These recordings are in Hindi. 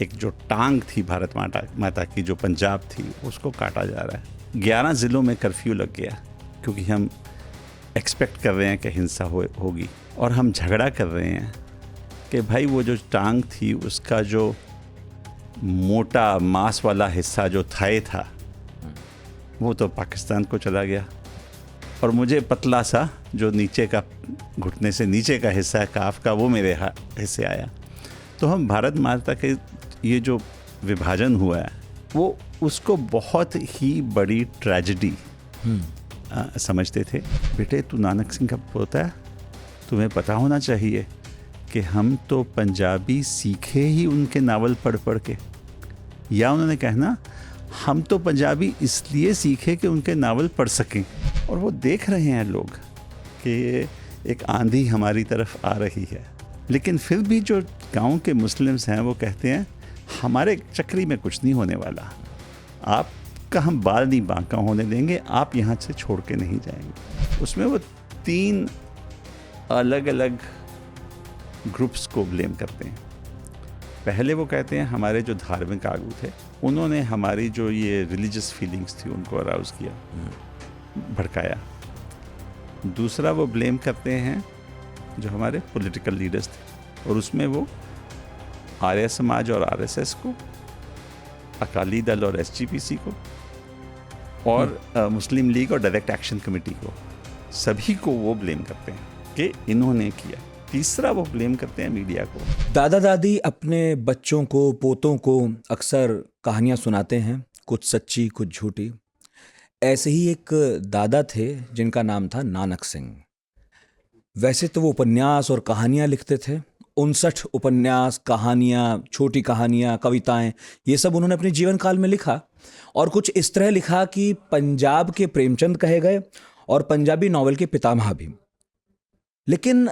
एक जो टांग थी भारत माता की, जो पंजाब थी, उसको काटा जा रहा है। 11 ज़िलों में कर्फ्यू लग गया क्योंकि हम एक्सपेक्ट कर रहे हैं कि हिंसा होगी, और हम झगड़ा कर रहे हैं कि भाई वो जो टांग थी उसका जो मोटा मांस वाला हिस्सा जो थाई था वो तो पाकिस्तान को चला गया, और मुझे पतला सा जो नीचे का, घुटने से नीचे का हिस्सा है काफ का, वो मेरे हिस्से आया। तो हम भारत माता के ये जो विभाजन हुआ है वो उसको बहुत ही बड़ी ट्रेजेडी समझते थे। बेटे, तू नानक सिंह का पोता है, तुम्हें पता होना चाहिए कि हम तो पंजाबी सीखे ही उनके नावल पढ़ पढ़ के, या उन्होंने कहना हम तो पंजाबी इसलिए सीखे कि उनके नावल पढ़ सकें। और वो देख रहे हैं लोग कि एक आंधी हमारी तरफ आ रही है, लेकिन फिर भी जो गांव के मुस्लिम्स हैं वो कहते हैं हमारे चक्री में कुछ नहीं होने वाला, आपका हम बाल नहीं बांका होने देंगे, आप यहाँ से छोड़ के नहीं जाएंगे। उसमें वो 3 अलग अलग ग्रुप्स को ब्लेम करते हैं। पहले वो कहते हैं हमारे जो धार्मिक आगू थे उन्होंने हमारी जो ये रिलीजियस फीलिंग्स थी उनको अराउज किया, भड़काया। दूसरा वो ब्लेम करते हैं जो हमारे पॉलिटिकल लीडर्स थे, और उसमें वो आर्य समाज और आरएसएस को, अकाली दल और एसजीपीसी को, और मुस्लिम लीग और डायरेक्ट एक्शन कमेटी को, सभी को वो ब्लेम करते हैं कि इन्होंने किया। तीसरा वो ब्लेम करते हैं मीडिया को। दादा दादी अपने बच्चों को, पोतों को अक्सर कहानियाँ सुनाते हैं, कुछ सच्ची कुछ झूठी। ऐसे ही एक दादा थे जिनका नाम था नानक सिंह। वैसे तो वो उपन्यास और कहानियाँ लिखते थे, 59 उपन्यास, कहानियाँ, छोटी कहानियाँ, कविताएं, ये सब उन्होंने अपने जीवन काल में लिखा। और कुछ इस तरह लिखा कि पंजाब के प्रेमचंद कहे गए और पंजाबी नॉवल के पितामह भी। लेकिन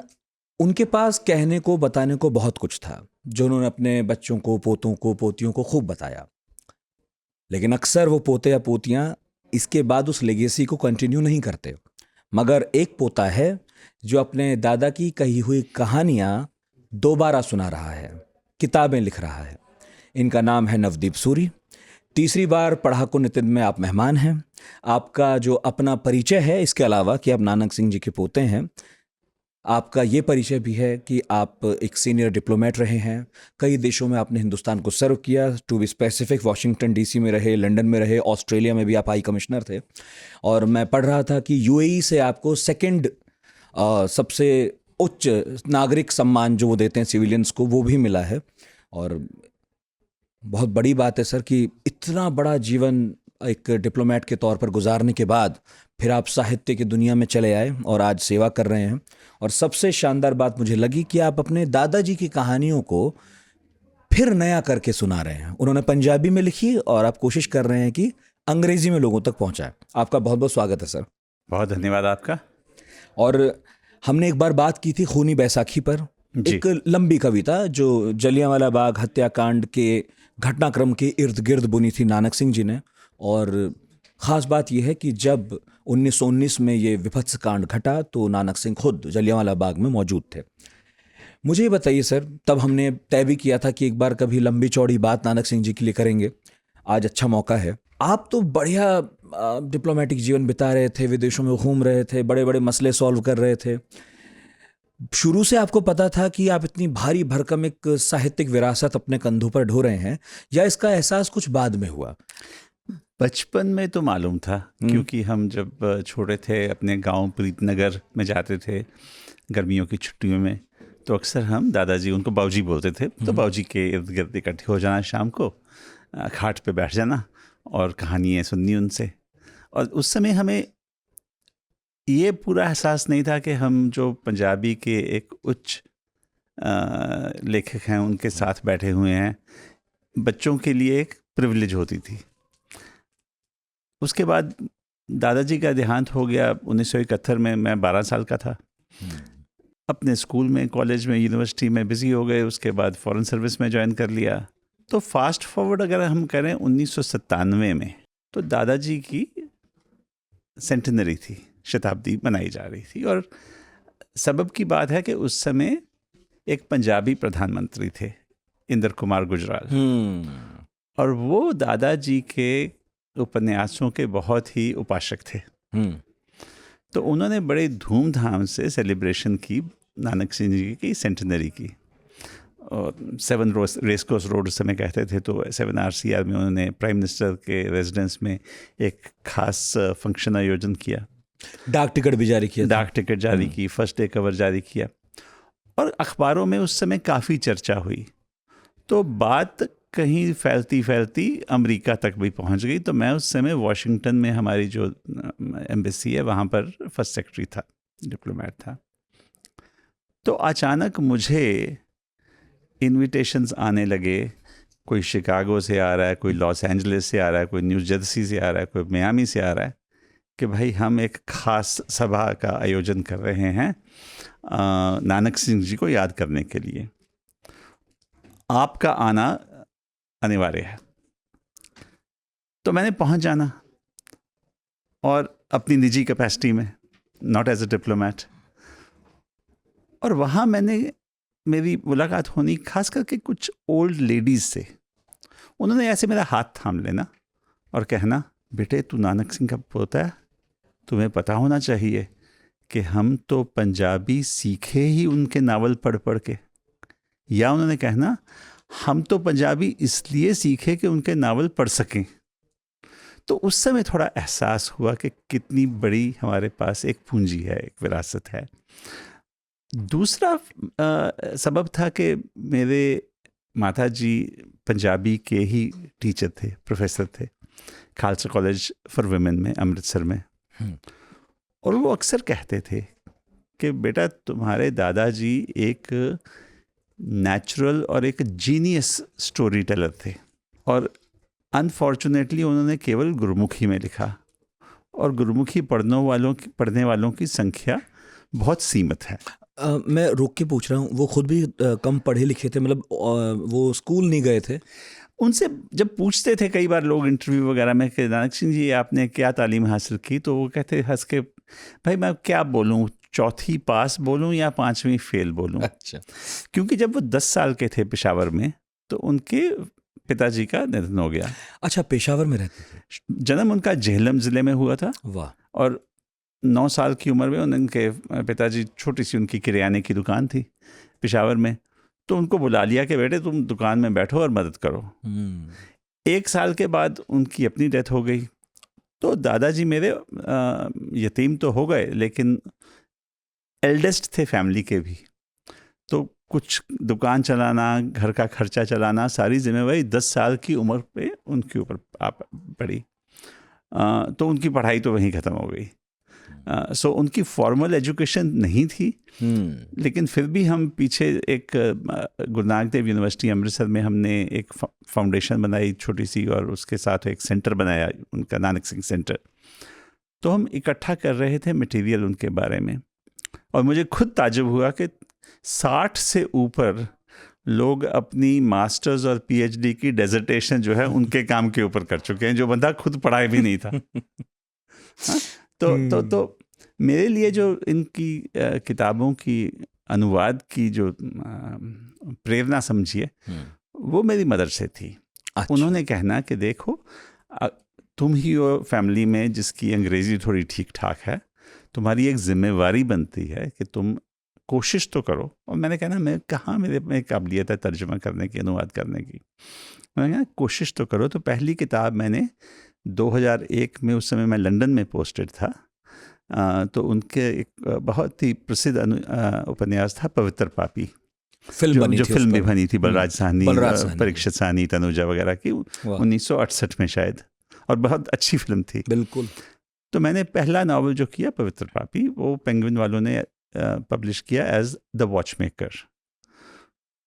उनके पास कहने को, बताने को बहुत कुछ था जो उन्होंने अपने बच्चों को, पोतों को, पोतियों को खूब बताया। लेकिन अक्सर वो पोते या पोतियां इसके बाद उस लेगेसी को कंटिन्यू नहीं करते। मगर एक पोता है जो अपने दादा की कही हुई कहानियां दोबारा सुना रहा है, किताबें लिख रहा है। इनका नाम है नवदीप सूरी। तीसरी बार पढ़ाकू नितिन में आप मेहमान हैं। आपका जो अपना परिचय है, इसके अलावा कि आप नानक सिंह जी के पोते हैं, आपका ये परिचय भी है कि आप एक सीनियर डिप्लोमेट रहे हैं। कई देशों में आपने हिंदुस्तान को सर्व किया, to be specific Washington DC में रहे, लंदन में रहे, ऑस्ट्रेलिया में भी आप हाई कमिश्नर थे। और मैं पढ़ रहा था कि यूएई से आपको सेकंड सबसे उच्च नागरिक सम्मान जो वो देते हैं सिविलियंस को, वो भी मिला है। और बहुत बड़ी बात है सर कि इतना बड़ा जीवन एक डिप्लोमेट के तौर पर गुजारने के बाद फिर आप साहित्य की दुनिया में चले आए और आज सेवा कर रहे हैं। और सबसे शानदार बात मुझे लगी कि आप अपने दादाजी की कहानियों को फिर नया करके सुना रहे हैं। उन्होंने पंजाबी में लिखी और आप कोशिश कर रहे हैं कि अंग्रेजी में लोगों तक पहुंचाए। आपका बहुत बहुत स्वागत है सर। बहुत धन्यवाद आपका। और हमने एक बार बात की थी खूनी बैसाखी पर, एक लंबी कविता जो जलियांवाला बाग हत्याकांड के घटनाक्रम के इर्द गिर्द बुनी थी नानक सिंह जी ने। और ख़ास बात यह है कि जब 1919 में ये विभत्स कांड घटा तो नानक सिंह खुद जलियांवाला बाग में मौजूद थे। मुझे ये बताइए सर, तब हमने तय भी किया था कि एक बार कभी लंबी चौड़ी बात नानक सिंह जी के लिए करेंगे। आज अच्छा मौका है। आप तो बढ़िया डिप्लोमेटिक जीवन बिता रहे थे, विदेशों में घूम रहे थे, बड़े बड़े मसले सॉल्व कर रहे थे। शुरू से आपको पता था कि आप इतनी भारी भरकम एक साहित्यिक विरासत अपने कंधों पर ढो रहे हैं, या इसका एहसास कुछ बाद में हुआ? बचपन में तो मालूम था, क्योंकि हम जब छोटे थे अपने गांव प्रीतनगर में जाते थे गर्मियों की छुट्टियों में, तो अक्सर हम दादाजी, उनको बाबूजी बोलते थे, तो बाबूजी के इर्द गिर्द इकट्ठे हो जाना, शाम को खाट पे बैठ जाना और कहानियाँ सुननी उनसे। और उस समय हमें ये पूरा एहसास नहीं था कि हम जो पंजाबी के एक उच्च लेखक हैं उनके साथ बैठे हुए हैं। बच्चों के लिए एक प्रिविलेज होती थी। उसके बाद दादाजी का देहांत हो गया 1971 में। मैं 12 साल का था। अपने स्कूल में, कॉलेज में, यूनिवर्सिटी में बिजी हो गए। उसके बाद फॉरेन सर्विस में ज्वाइन कर लिया। तो फास्ट फॉरवर्ड अगर हम करें 1997 में, तो दादाजी की सेंटेनरी थी, शताब्दी मनाई जा रही थी। और सबब की बात है कि उस समय एक पंजाबी प्रधानमंत्री थे, इंद्र कुमार गुजराल। और वो दादाजी के उपन्यासों के बहुत ही उपासक थे। तो उन्होंने बड़े धूमधाम से सेलिब्रेशन की नानक सिंह जी की सेंटेनरी की। और 7 रेस कोर्स रोड उस समय कहते थे, तो 7 RCR में उन्होंने प्राइम मिनिस्टर के रेजिडेंस में एक खास फंक्शन आयोजन किया। डाक टिकट भी जारी किया, डाक टिकट जारी की, फर्स्ट डे कवर जारी किया, और अखबारों में उस समय काफ़ी चर्चा हुई। तो बात कहीं फैलती फैलती अमेरिका तक भी पहुंच गई। तो मैं उस समय वॉशिंगटन में हमारी जो एम्बेसी है वहाँ पर फर्स्ट सेक्रेटरी था, डिप्लोमेट था। तो अचानक मुझे इनविटेशंस आने लगे। कोई शिकागो से आ रहा है, कोई लॉस एंजलिस से आ रहा है, कोई न्यू जर्सी से आ रहा है, कोई मियामी से आ रहा है कि भाई हम एक खास सभा का आयोजन कर रहे हैं नानक सिंह जी को याद करने के लिए, आपका आना अनिवार्य है। तो मैंने पहुंच जाना, और अपनी निजी कैपेसिटी में, नॉट एज ए डिप्लोमेट। और वहाँ मेरी मुलाकात होनी खास करके कुछ ओल्ड लेडीज़ से। उन्होंने ऐसे मेरा हाथ थाम लेना और कहना, बेटे तू नानक सिंह का पोता है, तुम्हें पता होना चाहिए कि हम तो पंजाबी सीखे ही उनके नावल पढ़ पढ़ के। या उन्होंने कहना, हम तो पंजाबी इसलिए सीखे कि उनके नावल पढ़ सकें। तो उस समय थोड़ा एहसास हुआ कि कितनी बड़ी हमारे पास एक पूंजी है, एक विरासत है। दूसरा सबब था कि मेरे माताजी पंजाबी के ही टीचर थे, प्रोफेसर थे खालसा कॉलेज फॉर वुमेन में, अमृतसर में। और वो अक्सर कहते थे कि बेटा तुम्हारे दादाजी एक नेचुरल और एक जीनियस स्टोरी टेलर थे, और अनफॉर्चुनेटली उन्होंने केवल गुरुमुखी में लिखा, और गुरुमुखी पढ़ने वालों की संख्या बहुत सीमित है। मैं रोक के पूछ रहा हूँ, वो खुद भी कम पढ़े लिखे थे, मतलब वो स्कूल नहीं गए थे? उनसे जब पूछते थे कई बार लोग इंटरव्यू वगैरह में कि नानक सिंह जी आपने क्या तालीम हासिल की, तो वो कहते हंस के, भाई मैं क्या बोलूँ, 4वीं पास बोलूँ या 5वीं फेल बोलूँ। अच्छा। क्योंकि जब वो 10 साल के थे पेशावर में, तो उनके पिताजी का निधन हो गया। अच्छा, पेशावर में रहते थे? जन्म उनका झेलम ज़िले में हुआ था। वाह। और 9 साल की उम्र में उनके पिताजी, छोटी सी उनकी किराने की दुकान थी पेशावर में, तो उनको बुला लिया कि बेटे तुम दुकान में बैठो और मदद करो। 1 साल के बाद उनकी अपनी डेथ हो गई। तो दादाजी मेरे यतीम तो हो गए, लेकिन एल्डेस्ट थे फैमिली के भी। तो कुछ दुकान चलाना, घर का खर्चा चलाना, सारी जिम्मेवारी 10 साल की उम्र पे उनके ऊपर पड़ी। तो उनकी पढ़ाई तो वहीं ख़त्म हो गई। सो उनकी फॉर्मल एजुकेशन नहीं थी, लेकिन फिर भी हम पीछे एक गुरु नानक देव यूनिवर्सिटी अमृतसर में हमने एक फाउंडेशन बनाई छोटी सी, और उसके साथ एक सेंटर बनाया उनका, नानक सिंह सेंटर। तो हम इकट्ठा कर रहे थे मटेरियल उनके बारे में, और मुझे खुद ताज्जुब हुआ कि 60 से ऊपर लोग अपनी मास्टर्स और PhD की डेजर्टेशन जो है उनके काम के ऊपर कर चुके हैं, जो बंदा खुद पढ़ाए भी नहीं था। तो मेरे लिए जो इनकी किताबों की अनुवाद की जो प्रेरणा समझिए, वो मेरी मदर से थी। अच्छा। उन्होंने कहना कि देखो तुम ही हो फैमिली में जिसकी अंग्रेज़ी थोड़ी ठीक ठाक है, तुम्हारी एक जिम्मेवारी बनती है कि तुम कोशिश तो करो। और मैंने कहना, मैं कहाँ मेरे में काबिलियत है तर्जुमा करने की, अनुवाद करने की। मैंने कहा कोशिश तो करो। तो पहली किताब मैंने 2001 में, उस समय मैं लंदन में पोस्टेड था, तो उनके एक बहुत ही प्रसिद्ध उपन्यास था पवित्र पापी, जो फिल्म भी बनी थी बलराज साहनी, परीक्षित साहनी, तनुजा वगैरह की, 1968 में शायद, और बहुत अच्छी फिल्म थी। बिल्कुल। तो मैंने पहला नावल जो किया पवित्र पापी, वो पेंगुइन वालों ने पब्लिश किया एज द वॉचमेकर।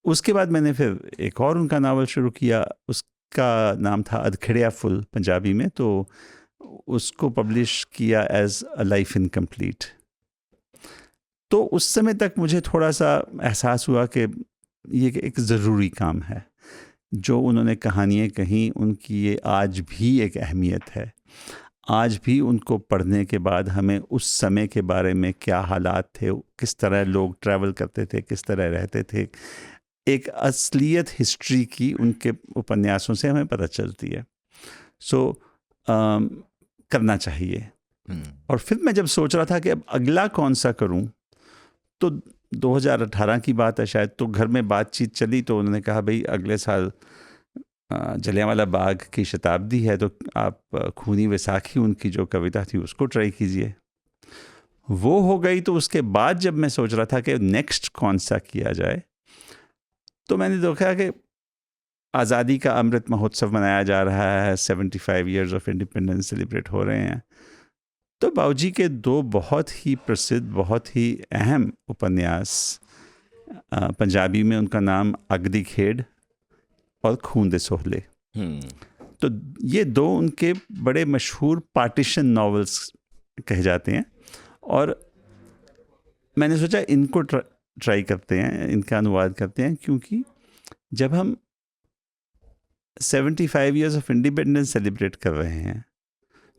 उसके बाद मैंने फिर एक और उनका नावल शुरू किया, उसका नाम था अधखिड़िया फुल पंजाबी में, तो उसको पब्लिश किया एज अ लाइफ इनकम्प्लीट। तो उस समय तक मुझे थोड़ा सा एहसास हुआ कि ये एक ज़रूरी काम है। जो उन्होंने कहानियाँ कहीं, उनकी ये आज भी एक अहमियत है। आज भी उनको पढ़ने के बाद हमें उस समय के बारे में क्या हालात थे, किस तरह लोग ट्रैवल करते थे, किस तरह रहते थे, एक असलियत हिस्ट्री की उनके उपन्यासों से हमें पता चलती है। सो करना चाहिए। और फिर मैं जब सोच रहा था कि अब अगला कौन सा करूं, तो 2018 की बात है शायद, तो घर में बातचीत चली, तो उन्होंने कहा भाई अगले साल जलियांवाला बाग की शताब्दी है, तो आप खूनी वैसाखी उनकी जो कविता थी उसको ट्राई कीजिए। वो हो गई। तो उसके बाद जब मैं सोच रहा था कि नेक्स्ट कौन सा किया जाए, तो मैंने देखा कि आज़ादी का अमृत महोत्सव मनाया जा रहा है, 75 ईयर्स ऑफ इंडिपेंडेंस सेलिब्रेट हो रहे हैं। तो बाबूजी के दो बहुत ही प्रसिद्ध, बहुत ही अहम उपन्यास, पंजाबी में उनका नाम अगदी खेड और खून दे सोहले, तो ये दो उनके बड़े मशहूर पार्टीशन नॉवेल्स कहे जाते हैं। और मैंने सोचा इनको ट्राई करते हैं, इनका अनुवाद करते हैं, क्योंकि जब हम 75 ईयर्स ऑफ इंडिपेंडेंस सेलिब्रेट कर रहे हैं,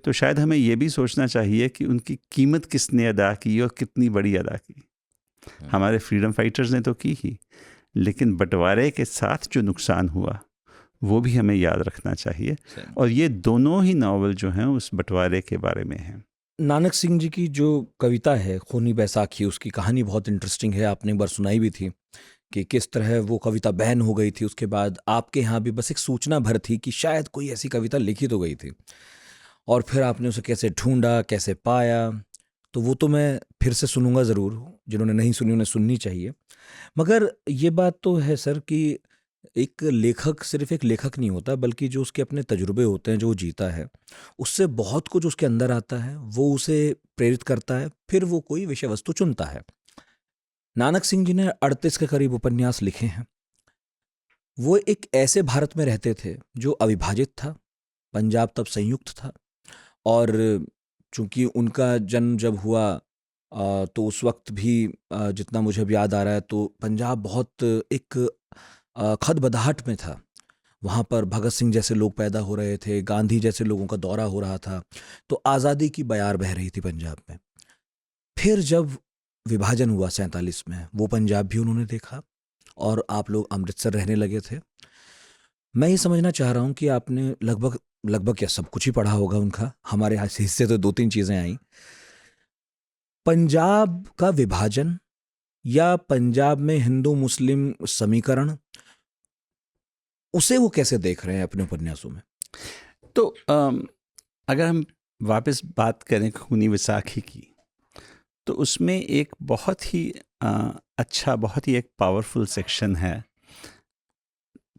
तो शायद हमें ये भी सोचना चाहिए कि उनकी कीमत किसने अदा की और कितनी बड़ी अदा की। हमारे फ्रीडम फाइटर्स ने तो की ही, लेकिन बंटवारे के साथ जो नुकसान हुआ वो भी हमें याद रखना चाहिए। और ये दोनों ही नावल जो हैं उस बंटवारे के बारे में हैं। नानक सिंह जी की जो कविता है खूनी बैसाखी, उसकी कहानी बहुत इंटरेस्टिंग है। आपने एक बार सुनाई भी थी कि किस तरह वो कविता बैन हो गई थी। उसके बाद आपके यहाँ भी बस एक सूचना भर थी कि शायद कोई ऐसी कविता लिखी तो गई थी, और फिर आपने उसे कैसे ढूंढा, कैसे पाया, तो वो तो मैं फिर से सुनूंगा ज़रूर। जिन्होंने नहीं सुनी उन्हें सुननी चाहिए। मगर ये बात तो है सर कि एक लेखक सिर्फ एक लेखक नहीं होता, बल्कि जो उसके अपने तजुर्बे होते हैं, जो वो जीता है, उससे बहुत कुछ उसके अंदर आता है, वो उसे प्रेरित करता है, फिर वो कोई विषय वस्तु चुनता है। नानक सिंह जी ने 38 के करीब उपन्यास लिखे हैं। वो एक ऐसे भारत में रहते थे जो अविभाजित था, पंजाब तब संयुक्त था, और चूंकि उनका जन्म जब हुआ तो उस वक्त भी जितना मुझे अब याद आ रहा है, तो पंजाब बहुत एक खदबदाहट में था। वहाँ पर भगत सिंह जैसे लोग पैदा हो रहे थे, गांधी जैसे लोगों का दौरा हो रहा था, तो आज़ादी की बयार बह रही थी पंजाब में। फिर जब विभाजन हुआ 47 में, वो पंजाब भी उन्होंने देखा, और आप लोग अमृतसर रहने लगे थे। मैं ये समझना चाह रहा हूँ कि आपने लगभग या सब कुछ ही पढ़ा होगा उनका। हमारे यहाँ से हिस्से तो 2-3 चीज़ें आई। पंजाब का विभाजन या पंजाब में हिंदू मुस्लिम समीकरण, उसे वो कैसे देख रहे हैं अपने उपन्यासों में? तो अगर हम वापस बात करें खूनी वैसाखी की, तो उसमें एक बहुत ही अच्छा, बहुत ही एक पावरफुल सेक्शन है।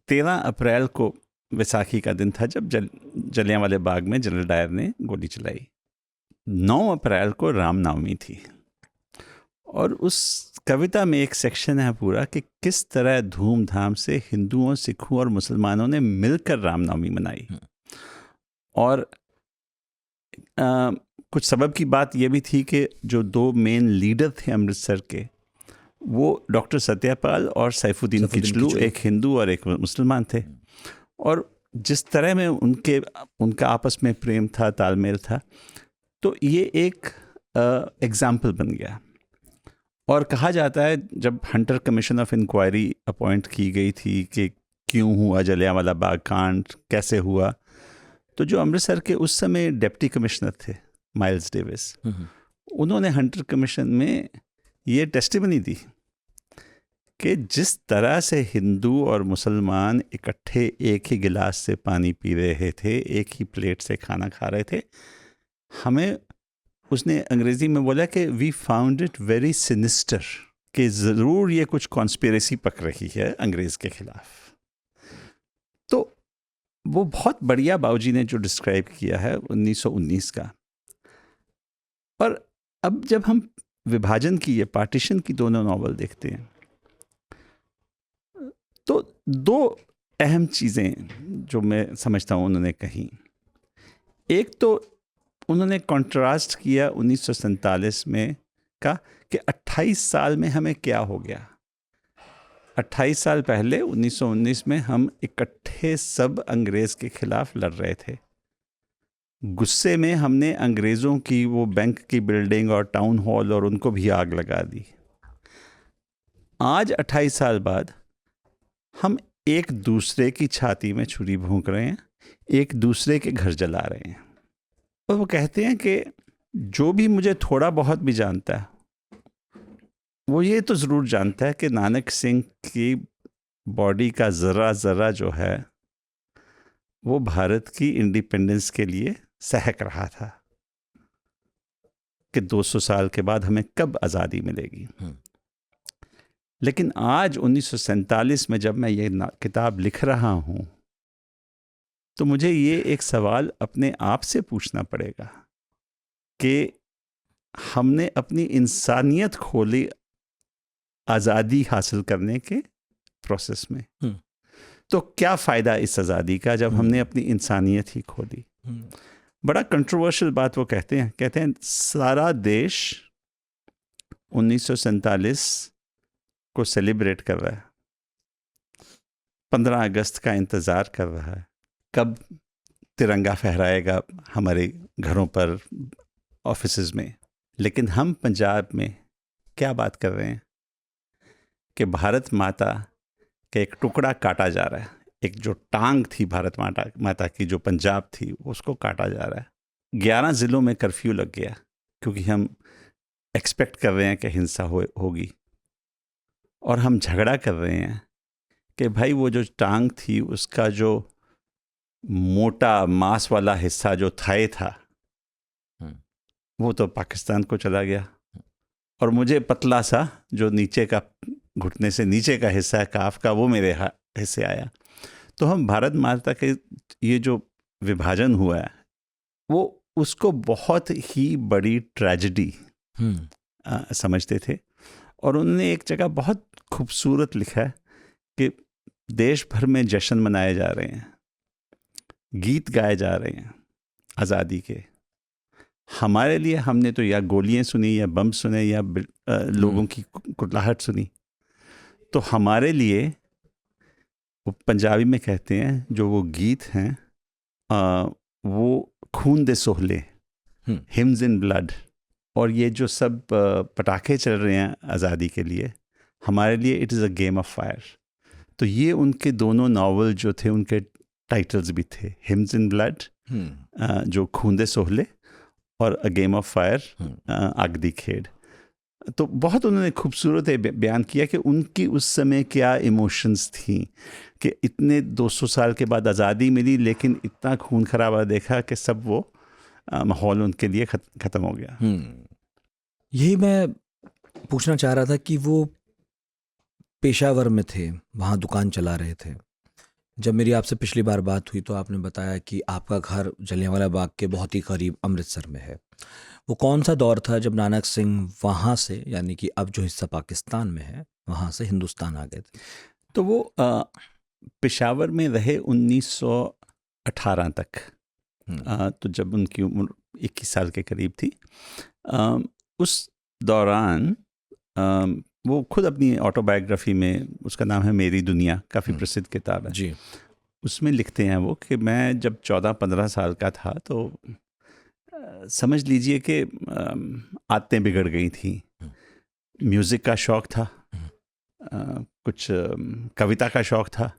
13 अप्रैल को वैसाखी का दिन था जब जलियांवाले बाग में जनरल डायर ने गोली चलाई। 9 अप्रैल को रामनवमी थी, और उस कविता में एक सेक्शन है पूरा कि किस तरह धूमधाम से हिंदुओं, सिखों और मुसलमानों ने मिलकर रामनवमी मनाई। और कुछ सबब की बात यह भी थी कि जो 2 मेन लीडर थे अमृतसर के, वो डॉक्टर सत्यापाल और सैफुद्दीन किचलू, एक हिंदू और एक मुसलमान थे। और जिस तरह में उनका आपस में प्रेम था, तालमेल था, तो ये एक एग्जाम्पल बन गया। और कहा जाता है जब Hunter commission of inquiry appoint की गई थी कि क्यों हुआ जलियांवाला बाग कांड, कैसे हुआ, तो जो अमृतसर के उस समय डिप्टी कमिश्नर थे माइल्स डेविस, उन्होंने हंटर कमीशन में ये टेस्टिमनी दी कि जिस तरह से हिंदू और मुसलमान इकट्ठे एक ही गिलास से पानी पी रहे थे, एक ही प्लेट से खाना खा रहे थे, हमें, उसने अंग्रेजी में बोला कि we found it very sinister, कि ज़रूर ये कुछ कॉन्स्पिरेसी पक रही है अंग्रेज़ के खिलाफ। तो वो बहुत बढ़िया बाबूजी ने जो डिस्क्राइब किया है 1919 का। और अब जब हम विभाजन की, ये पार्टीशन की दोनों नॉवल देखते हैं, तो 2 अहम चीज़ें जो मैं समझता हूँ उन्होंने कही। एक तो उन्होंने कंट्रास्ट किया 1947 में का कि 28 साल में हमें क्या हो गया। 28 साल पहले 1919 में हम इकट्ठे सब अंग्रेज़ के खिलाफ लड़ रहे थे। गुस्से में हमने अंग्रेज़ों की वो बैंक की बिल्डिंग और टाउन हॉल और उनको भी आग लगा दी। आज 28 साल बाद हम एक दूसरे की छाती में छुरी भोंक रहे हैं, एक दूसरे के घर जला रहे हैं। और वो कहते हैं कि जो भी मुझे थोड़ा बहुत भी जानता है वो ये तो ज़रूर जानता है कि नानक सिंह की बॉडी का ज़रा ज़रा जो है वो भारत की इंडिपेंडेंस के लिए सहक रहा था कि 200 साल के बाद हमें कब आज़ादी मिलेगी। लेकिन आज 1947 में जब मैं ये किताब लिख रहा हूँ तो मुझे ये एक सवाल अपने आप से पूछना पड़ेगा कि हमने अपनी इंसानियत खोली आज़ादी हासिल करने के प्रोसेस में, तो क्या फ़ायदा इस आज़ादी का जब हमने अपनी इंसानियत ही खो दी। बड़ा कंट्रोवर्शियल बात वो कहते हैं सारा देश 1947 को सेलिब्रेट कर रहा है, 15 अगस्त का इंतज़ार कर रहा है, कब तिरंगा फहराएगा हमारे घरों पर, ऑफिसेज में। लेकिन हम पंजाब में क्या बात कर रहे हैं कि भारत माता का एक टुकड़ा काटा जा रहा है, एक जो टांग थी भारत माता की जो पंजाब थी उसको काटा जा रहा है। 11 ज़िलों में कर्फ्यू लग गया क्योंकि हम एक्सपेक्ट कर रहे हैं कि हिंसा होगी, और हम झगड़ा कर रहे हैं कि भाई वो जो टांग थी उसका जो मोटा मांस वाला हिस्सा जो थाई था वो तो पाकिस्तान को चला गया, और मुझे पतला सा जो नीचे का घुटने से नीचे का हिस्सा है काफ का वो मेरे हिस्से आया। तो हम भारत माता के ये जो विभाजन हुआ है वो उसको बहुत ही बड़ी ट्रेजेडी समझते थे। और उन्होंने एक जगह बहुत खूबसूरत लिखा है कि देश भर में जश्न मनाए जा रहे हैं, गीत गाए जा रहे हैं आज़ादी के। हमारे लिए हमने तो या गोलियां सुनी या बम सुने या लोगों की कुटलाहट सुनी। तो हमारे लिए वो पंजाबी में कहते हैं जो वो गीत हैं वो खून दे सोहले, हिम्स इन ब्लड, और ये जो सब पटाखे चल रहे हैं आज़ादी के लिए, हमारे लिए it is a game of fire. तो ये उनके दोनों नावल जो थे उनके टाइटल्स भी थे, हिम्स इन ब्लड जो खून दे सोहले, और अ गेम ऑफ फायर आग दी खेड़। तो बहुत उन्होंने खूबसूरत बयान किया कि उनकी उस समय क्या इमोशंस थी कि इतने 200 साल के बाद आज़ादी मिली लेकिन इतना खून खराबा देखा कि सब वो माहौल उनके लिए ख़त्म हो गया। यही मैं पूछना चाह रहा था कि वो पेशावर में थे, वहाँ दुकान चला रहे थे। जब मेरी आपसे पिछली बार बात हुई तो आपने बताया कि आपका घर जलियांवाला बाग के बहुत ही करीब अमृतसर में है। वो कौन सा दौर था जब नानक सिंह वहाँ से, यानी कि अब जो हिस्सा पाकिस्तान में है, वहाँ से हिंदुस्तान आ गए थे? तो वो पेशावर में रहे 1918 तक। तो जब उनकी उम्र 21 साल के करीब थी, उस दौरान वो खुद अपनी ऑटोबायोग्राफी में, उसका नाम है मेरी दुनिया, काफ़ी प्रसिद्ध किताब है जी, उसमें लिखते हैं वो कि मैं जब 14-15 साल का था तो समझ लीजिए कि आदतें बिगड़ गई थी। म्यूज़िक का शौक़ था, कुछ कविता का शौक़ था,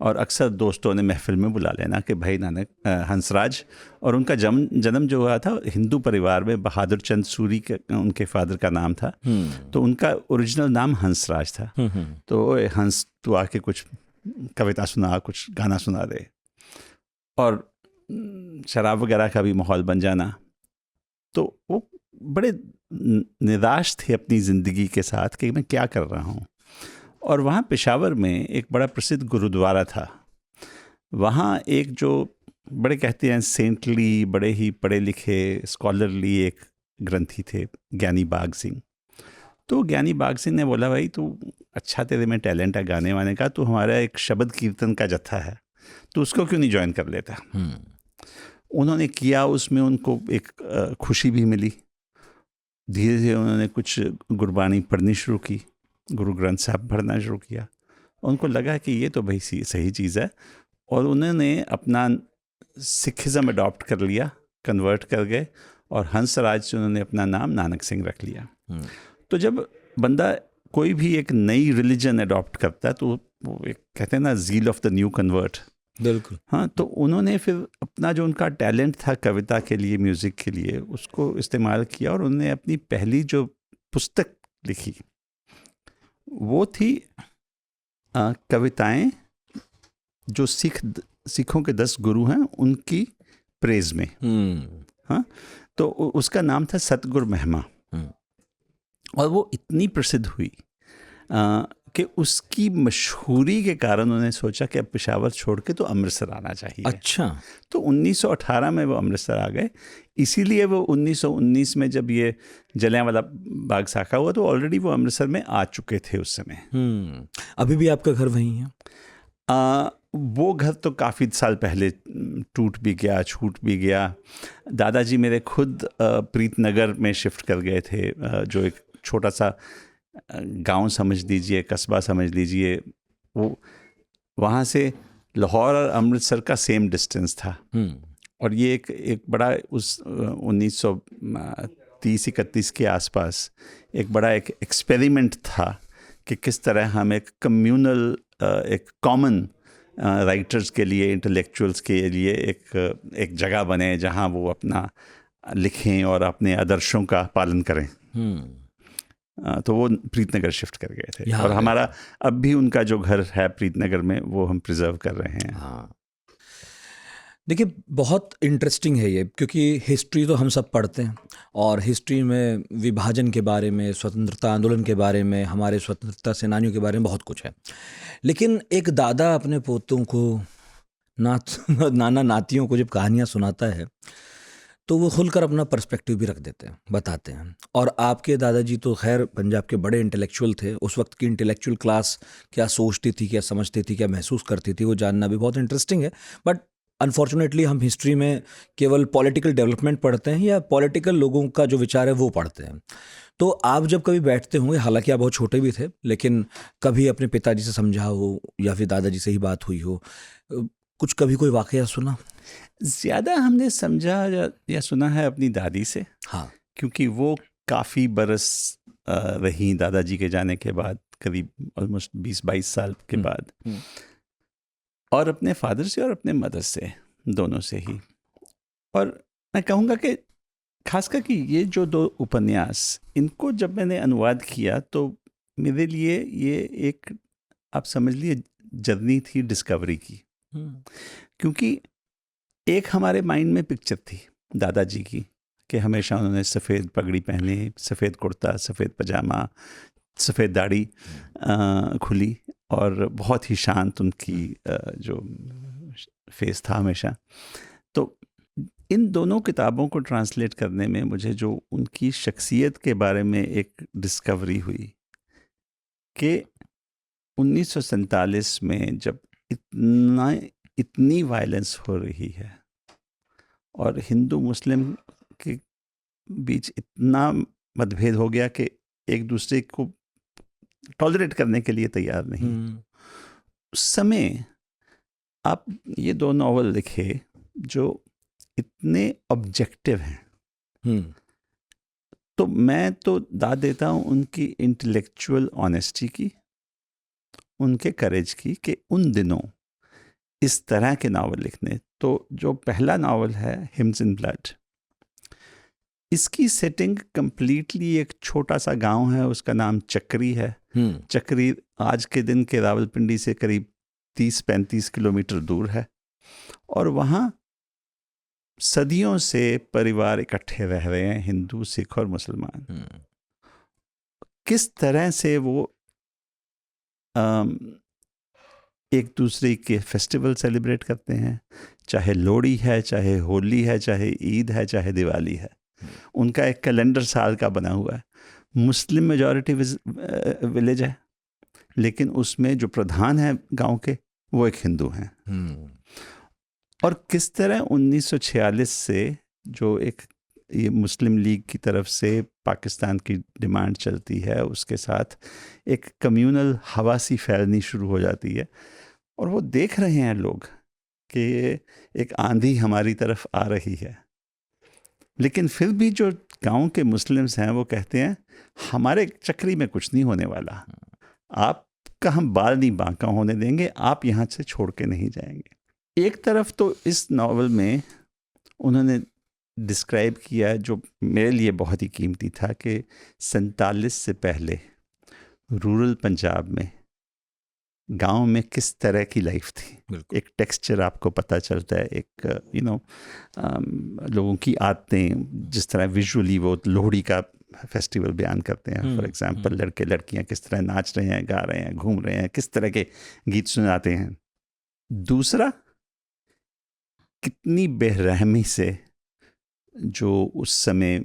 और अक्सर दोस्तों ने महफिल में बुला लेना कि भाई नानक हंसराज, और उनका जन्म जो हुआ था हिंदू परिवार में, बहादुर चंद सूरी के उनके फादर का नाम था, तो उनका ओरिजिनल नाम हंसराज था। तो हंस तू आके कुछ कविता सुना, कुछ गाना सुना दे, और शराब वगैरह का भी माहौल बन जाना। तो वो बड़े निराश थे अपनी ज़िंदगी के साथ कि मैं क्या कर रहा हूँ। और वहाँ पेशावर में एक बड़ा प्रसिद्ध गुरुद्वारा था। वहाँ एक जो बड़े कहते हैं सेंटली, बड़े ही पढ़े लिखे स्कॉलरली एक ग्रंथी थे, ज्ञानी बाग सिंह। तो ज्ञानी बाग सिंह ने बोला, भाई तू अच्छा, तेरे में टैलेंट है गाने वाने का, तो हमारा एक शब्द कीर्तन का जत्था है, तो उसको क्यों नहीं ज्वाइन कर लेता। उन्होंने किया, उसमें उनको एक खुशी भी मिली। धीरे धीरे उन्होंने कुछ गुरबानी पढ़नी शुरू की, गुरु ग्रंथ साहब पढ़ना शुरू किया। उनको लगा कि ये तो भाई सही चीज़ है, और उन्होंने अपना सिखिज़म अडॉप्ट कर लिया, कन्वर्ट कर गए, और हंसराज से उन्होंने अपना नाम नानक सिंह रख लिया। तो जब बंदा कोई भी एक नई रिलीजन अडॉप्ट करता है तो वो एक कहते हैं ना, zeal of the new convert. बिल्कुल। हाँ, तो उन्होंने फिर अपना जो उनका टैलेंट था कविता के लिए, म्यूज़िक के लिए, उसको इस्तेमाल किया और उन्होंने अपनी पहली जो पुस्तक लिखी वो थी कविताएं जो सिखों के 10 गुरु हैं उनकी प्रेज में। हाँ, तो उसका नाम था सतगुरु महिमा। और वो इतनी प्रसिद्ध हुई कि उसकी मशहूरी के कारण उन्होंने सोचा कि अब पेशावर छोड़ के तो अमृतसर आना चाहिए। अच्छा। तो 1918 में वो अमृतसर आ गए। इसीलिए वो 1919 में जब ये जलियांवाला बाग साका हुआ तो ऑलरेडी वो अमृतसर में आ चुके थे उस समय। अभी भी आपका घर वहीं है? वो घर तो काफ़ी साल पहले टूट भी गया, छूट भी गया। दादाजी मेरे खुद प्रीतनगर में शिफ्ट कर गए थे, जो एक छोटा सा गांव समझ लीजिए, कस्बा समझ लीजिए। वो वहाँ से लाहौर और अमृतसर का सेम डिस्टेंस था। और ये एक बड़ा उस 1930-31 के आसपास एक बड़ा एक एक्सपेरिमेंट था कि किस तरह हम एक कम्युनल, एक कॉमन राइटर्स के लिए, इंटेलेक्चुअल्स के लिए एक जगह बने जहाँ वो अपना लिखें और अपने आदर्शों का पालन करें। तो वो प्रीतनगर शिफ्ट कर गए थे और हमारा अब भी उनका जो घर है प्रीतनगर में वो हम प्रिजर्व कर रहे हैं। हाँ, देखिए बहुत इंटरेस्टिंग है ये, क्योंकि हिस्ट्री तो हम सब पढ़ते हैं और हिस्ट्री में विभाजन के बारे में, स्वतंत्रता आंदोलन के बारे में, हमारे स्वतंत्रता सेनानियों के बारे में बहुत कुछ है। लेकिन एक दादा अपने पोतों को, नाना नातियों को जब कहानियाँ सुनाता है तो वो खुलकर अपना पर्सपेक्टिव भी रख देते हैं, बताते हैं। और आपके दादाजी तो खैर पंजाब के बड़े इंटेलेक्चुअल थे। उस वक्त की इंटेलेक्चुअल क्लास क्या सोचती थी, क्या समझती थी, क्या महसूस करती थी, वो जानना भी बहुत इंटरेस्टिंग है। बट अनफॉर्चुनेटली हम हिस्ट्री में केवल पॉलिटिकल डेवलपमेंट पढ़ते हैं या पॉलिटिकल लोगों का जो विचार है वो पढ़ते हैं। तो आप जब कभी बैठते होंगे, हालांकि आप बहुत छोटे भी थे, लेकिन कभी अपने पिताजी से समझा हो या फिर दादाजी से ही बात हुई हो, कुछ कभी कोई वाकया सुना? ज़्यादा हमने समझा या सुना है अपनी दादी से। हाँ, क्योंकि वो काफ़ी बरस रही दादाजी के जाने के बाद, करीब ऑलमोस्ट 20-22 साल के बाद। और अपने फादर से और अपने मदर से, दोनों से ही। और मैं कहूँगा कि खासकर कि ये जो 2 उपन्यास, इनको जब मैंने अनुवाद किया तो मेरे लिए ये एक, आप समझ लिए, जर्नी थी डिस्कवरी की। क्योंकि एक हमारे माइंड में पिक्चर थी दादाजी की कि हमेशा उन्होंने सफ़ेद पगड़ी पहने, सफ़ेद कुर्ता, सफ़ेद पजामा, सफ़ेद दाढ़ी खुली और बहुत ही शांत उनकी जो फेस था हमेशा। तो इन दोनों किताबों को ट्रांसलेट करने में मुझे जो उनकी शख्सियत के बारे में एक डिस्कवरी हुई कि 1947 में जब इतनी वायलेंस हो रही है और हिंदू मुस्लिम के बीच इतना मतभेद हो गया कि एक दूसरे को टॉलरेट करने के लिए तैयार नहीं। उस समय आप ये 2 नॉवल लिखे जो इतने ऑब्जेक्टिव हैं। तो मैं तो दाद देता हूँ उनकी इंटेलेक्चुअल ऑनेस्टी की, उनके करेज की, कि उन दिनों इस तरह के नावल लिखने। तो जो पहला नावल है हिम्स इन ब्लड, इसकी सेटिंग कंप्लीटली एक छोटा सा गांव है, उसका नाम चक्री है। चक्री आज के दिन के रावलपिंडी से करीब 30-35 किलोमीटर दूर है और वहाँ सदियों से परिवार इकट्ठे रह रहे हैं, हिंदू, सिख और मुसलमान। किस तरह से वो एक दूसरे के फेस्टिवल सेलिब्रेट करते हैं, चाहे लोहड़ी है, चाहे होली है, चाहे ईद है, चाहे दिवाली है। उनका एक कैलेंडर साल का बना हुआ है। मुस्लिम मेजॉरिटी विलेज है, लेकिन उसमें जो प्रधान है गांव के वो एक हिंदू हैं। और किस तरह 1946 से जो एक ये मुस्लिम लीग की तरफ से पाकिस्तान की डिमांड चलती है, उसके साथ एक कम्यूनल हवा सी फैलनी शुरू हो जाती है और वो देख रहे हैं लोग कि एक आंधी हमारी तरफ आ रही है। लेकिन फिर भी जो गांव के मुस्लिम्स हैं वो कहते हैं हमारे चक्री में कुछ नहीं होने वाला, आपका हम बाल नहीं बांका होने देंगे, आप यहाँ से छोड़ के नहीं जाएंगे। एक तरफ तो इस नावल में उन्होंने डिस्क्राइब किया है जो मेरे लिए बहुत ही कीमती था कि 47 से पहले रूरल पंजाब में गांव में किस तरह की लाइफ थी। एक टेक्सचर आपको पता चलता है, एक लोगों की आदतें, जिस तरह विजुअली वो लोहड़ी का फेस्टिवल बयान करते हैं फॉर एग्जांपल, लड़के लड़कियां किस तरह नाच रहे हैं, गा रहे हैं, घूम रहे हैं, किस तरह के गीत सुनाते हैं। दूसरा, कितनी बेरहमी से जो उस समय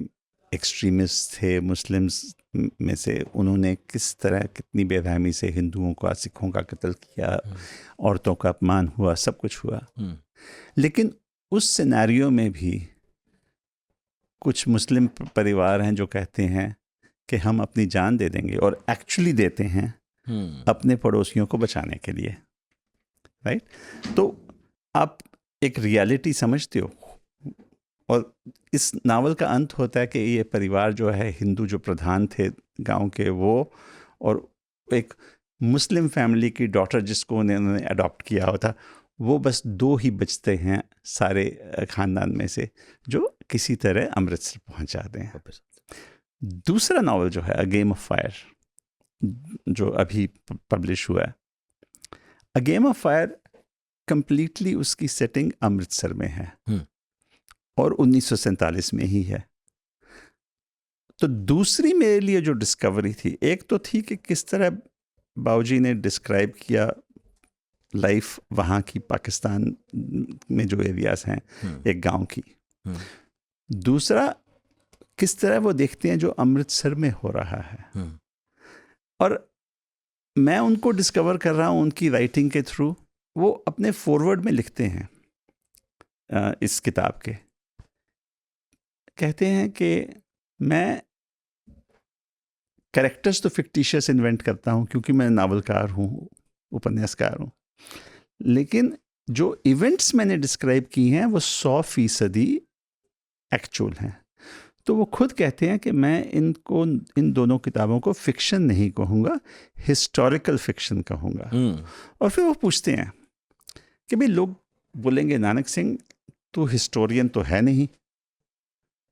एक्सट्रीमिस्ट थे मुस्लिम्स में से, उन्होंने किस तरह कितनी बेरहमी से हिंदुओं का, सिखों का कत्ल किया, औरतों का अपमान हुआ, सब कुछ हुआ। लेकिन उस सिनेरियो में भी कुछ मुस्लिम परिवार हैं जो कहते हैं कि हम अपनी जान दे देंगे, और एक्चुअली देते हैं अपने पड़ोसियों को बचाने के लिए, राइट। तो आप एक रियलिटी समझते हो, और इस नावल का अंत होता है कि ये परिवार जो है, हिंदू जो प्रधान थे गांव के वो, और एक मुस्लिम फैमिली की डॉटर जिसको उन्होंने अडॉप्ट किया होता, वो बस 2 ही बचते हैं सारे ख़ानदान में से जो किसी तरह अमृतसर पहुंच जाते हैं। दूसरा नावल जो है अ गेम ऑफ फायर, जो अभी पब्लिश हुआ है, a game of fire completely उसकी सेटिंग अमृतसर में है और 1947 में ही है। तो दूसरी मेरे लिए जो डिस्कवरी थी, एक तो थी कि किस तरह बाऊजी ने डिस्क्राइब किया लाइफ वहाँ की, पाकिस्तान में जो एरियाज हैं एक गांव की। दूसरा, किस तरह वो देखते हैं जो अमृतसर में हो रहा है, और मैं उनको डिस्कवर कर रहा हूँ उनकी राइटिंग के थ्रू। वो अपने फॉरवर्ड में लिखते हैं इस किताब के, कहते हैं कि मैं कैरेक्टर्स तो फिक्टिशियस इन्वेंट करता हूँ क्योंकि मैं नावलकार हूँ, उपन्यासकार हूँ, लेकिन जो इवेंट्स मैंने डिस्क्राइब की हैं वो 100% एक्चुअल हैं। तो वो खुद कहते हैं कि मैं इन दोनों किताबों को फिक्शन नहीं कहूँगा, हिस्टोरिकल फिक्शन कहूँगा। और फिर वो पूछते हैं कि भाई लोग बोलेंगे नानक सिंह तू हिस्टोरियन तो है नहीं,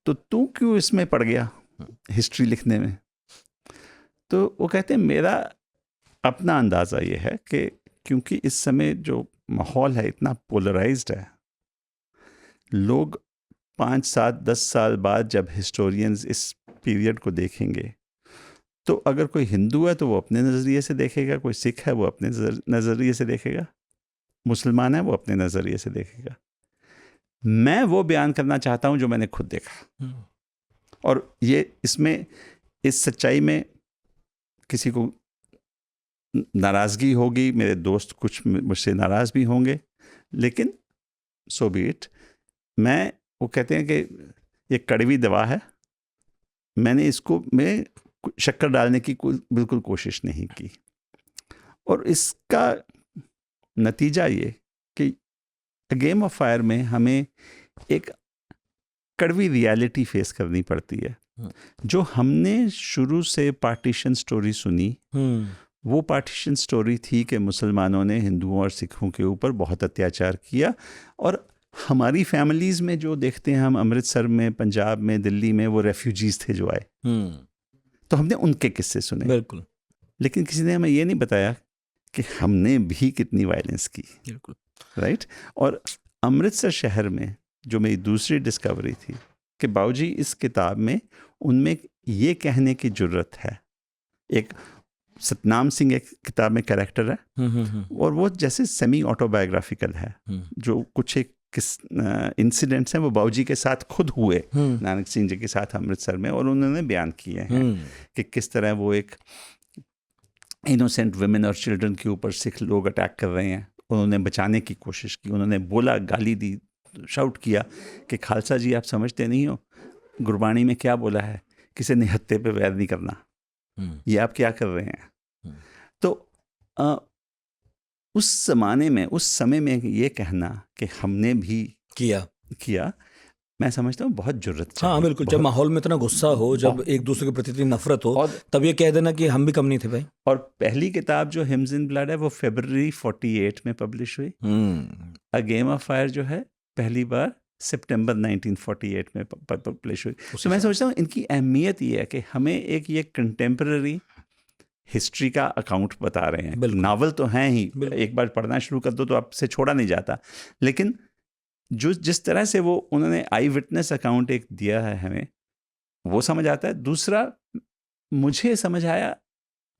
तो तू क्यों इसमें पड़ गया हिस्ट्री लिखने में। तो वो कहते हैं मेरा अपना अंदाज़ा ये है कि क्योंकि इस समय जो माहौल है इतना पोलराइज्ड है, लोग 5, 7, 10 साल बाद जब हिस्टोरियंस इस पीरियड को देखेंगे, तो अगर कोई हिंदू है तो वो अपने नज़रिए से देखेगा, कोई सिख है वो अपने नज़रिए से देखेगा, मुसलमान है वो अपने नज़रिए से देखेगा। मैं वो बयान करना चाहता हूँ जो मैंने खुद देखा, और ये इसमें इस सच्चाई में किसी को नाराज़गी होगी, मेरे दोस्त कुछ मुझसे नाराज़ भी होंगे, लेकिन सो बी इट। वो कहते हैं कि ये कड़वी दवा है, मैंने इसको में शक्कर डालने की बिल्कुल कोशिश नहीं की, और इसका नतीजा ये कि गेम ऑफ फायर में हमें एक कड़वी रियलिटी फेस करनी पड़ती है। जो हमने शुरू से पार्टीशन स्टोरी सुनी, वो पार्टीशन स्टोरी थी कि मुसलमानों ने हिंदुओं और सिखों के ऊपर बहुत अत्याचार किया, और हमारी फैमिलीज़ में जो देखते हैं हम अमृतसर में, पंजाब में, दिल्ली में, वो रेफ्यूजीज़ थे जो आए, तो हमने उनके किस्से सुने। बिल्कुल। लेकिन किसी ने हमें ये नहीं बताया कि हमने भी कितनी वायलेंस की, राइट। और अमृतसर शहर में जो मेरी दूसरी डिस्कवरी थी कि बाऊजी इस किताब में, उनमें ये कहने की जुर्रत है, एक सतनाम सिंह एक किताब में कैरेक्टर है, और वो जैसे सेमी ऑटोबायोग्राफिकल है, जो कुछ एक इंसिडेंट्स हैं वो बाऊजी के साथ खुद हुए, नानक सिंह जी के साथ अमृतसर में, और उन्होंने बयान किए हैं कि किस तरह वो एक इनोसेंट वुमेन और चिल्ड्रन के ऊपर सिख लोग अटैक कर रहे हैं, उन्होंने बचाने की कोशिश की, उन्होंने बोला, गाली दी, शाउट किया कि खालसा जी आप समझते नहीं हो गुरबाणी में क्या बोला है, किसी निहत्थे पे वैर नहीं करना, ये आप क्या कर रहे हैं। तो उस ज़माने में, उस समय में ये कहना कि हमने भी किया मैं समझता हूँ बहुत जुर्रत हाँ चाहिए। बिल्कुल, जब माहौल में इतना गुस्सा हो, जब एक दूसरे के प्रति इतनी नफरत हो, और तब ये कह देना कि हम भी कम नहीं थे भाई। और पहली किताब जो हिम्स इन ब्लड है वो फरवरी 48 में पब्लिश हुई। अ गेम ऑफ फायर जो है पहली बार सितंबर 1948 में पब्लिश हुई। तो मैं सोचता हूँ इनकी अहमियत ये है कि हमें एक ये कंटेम्पररी हिस्ट्री का अकाउंट बता रहे हैं। नावल तो हैं ही, एक बार पढ़ना शुरू कर दो तो आपसे छोड़ा नहीं जाता, लेकिन जो जिस तरह से वो उन्होंने आई विटनेस अकाउंट एक दिया है हमें, वो समझ आता है। दूसरा मुझे समझ आया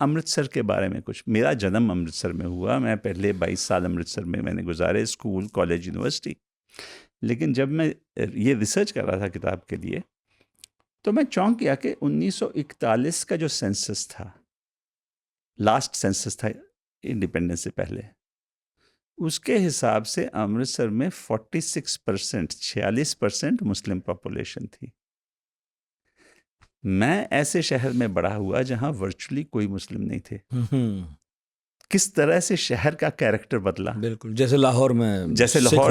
अमृतसर के बारे में कुछ। मेरा जन्म अमृतसर में हुआ, मैं पहले 22 साल अमृतसर में मैंने गुजारे, स्कूल, कॉलेज, यूनिवर्सिटी। लेकिन जब मैं ये रिसर्च कर रहा था किताब के लिए, तो मैं चौंक गया कि 1941 का जो सेंसस था, लास्ट सेंसस था इंडिपेंडेंस से पहले, उसके हिसाब से अमृतसर में 46% मुस्लिम पॉपुलेशन थी। मैं ऐसे शहर में बड़ा हुआ जहां वर्चुअली कोई मुस्लिम नहीं थे। किस तरह से शहर का कैरेक्टर बदला। बिल्कुल, जैसे लाहौर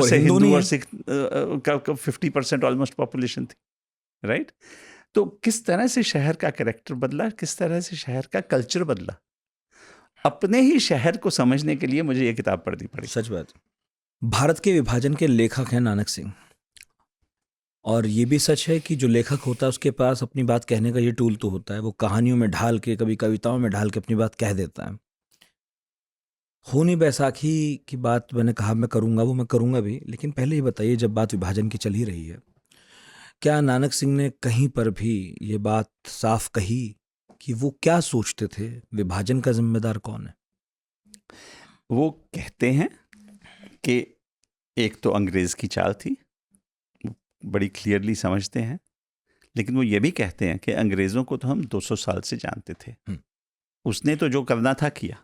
से हिंदू और सिख का 50% ऑलमोस्ट पॉपुलेशन थी, राइट। तो किस तरह से शहर का कैरेक्टर बदला, किस तरह से शहर का कल्चर बदला। अपने ही शहर को समझने के लिए मुझे ये किताब पढ़नी पड़ी। सच बात। भारत के विभाजन के लेखक हैं नानक सिंह, और ये भी सच है कि जो लेखक होता है उसके पास अपनी बात कहने का ये टूल तो होता है, वो कहानियों में ढाल के, कभी कविताओं में ढाल के अपनी बात कह देता है। खूनी बैसाखी की बात मैंने कहा मैं करूँगा, वो मैं करूँगा भी, लेकिन पहले ये बताइए, जब बात विभाजन की चल ही रही है, क्या नानक सिंह ने कहीं पर भी ये बात साफ कही कि वो क्या सोचते थे, विभाजन का जिम्मेदार कौन है? वो कहते हैं कि एक तो अंग्रेज की चाल थी, बड़ी क्लियरली समझते हैं, लेकिन वो ये भी कहते हैं कि अंग्रेजों को तो हम 200 साल से जानते थे, उसने तो जो करना था किया,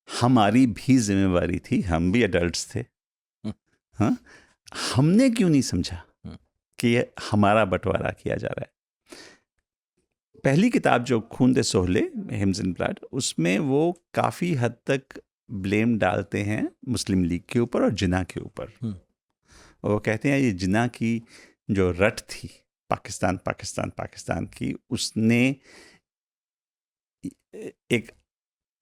हमारी भी जिम्मेवारी थी, हम भी अडल्ट्स थे, हाँ, हमने क्यों नहीं समझा कि ये हमारा बंटवारा किया जा रहा है। पहली किताब जो खून दे सोहले, हिम्स इन ब्लड, उसमें वो काफ़ी हद तक ब्लेम डालते हैं मुस्लिम लीग के ऊपर और जिन्ना के ऊपर। और वो कहते हैं ये जिन्ना की जो रट थी पाकिस्तान पाकिस्तान पाकिस्तान की, उसने एक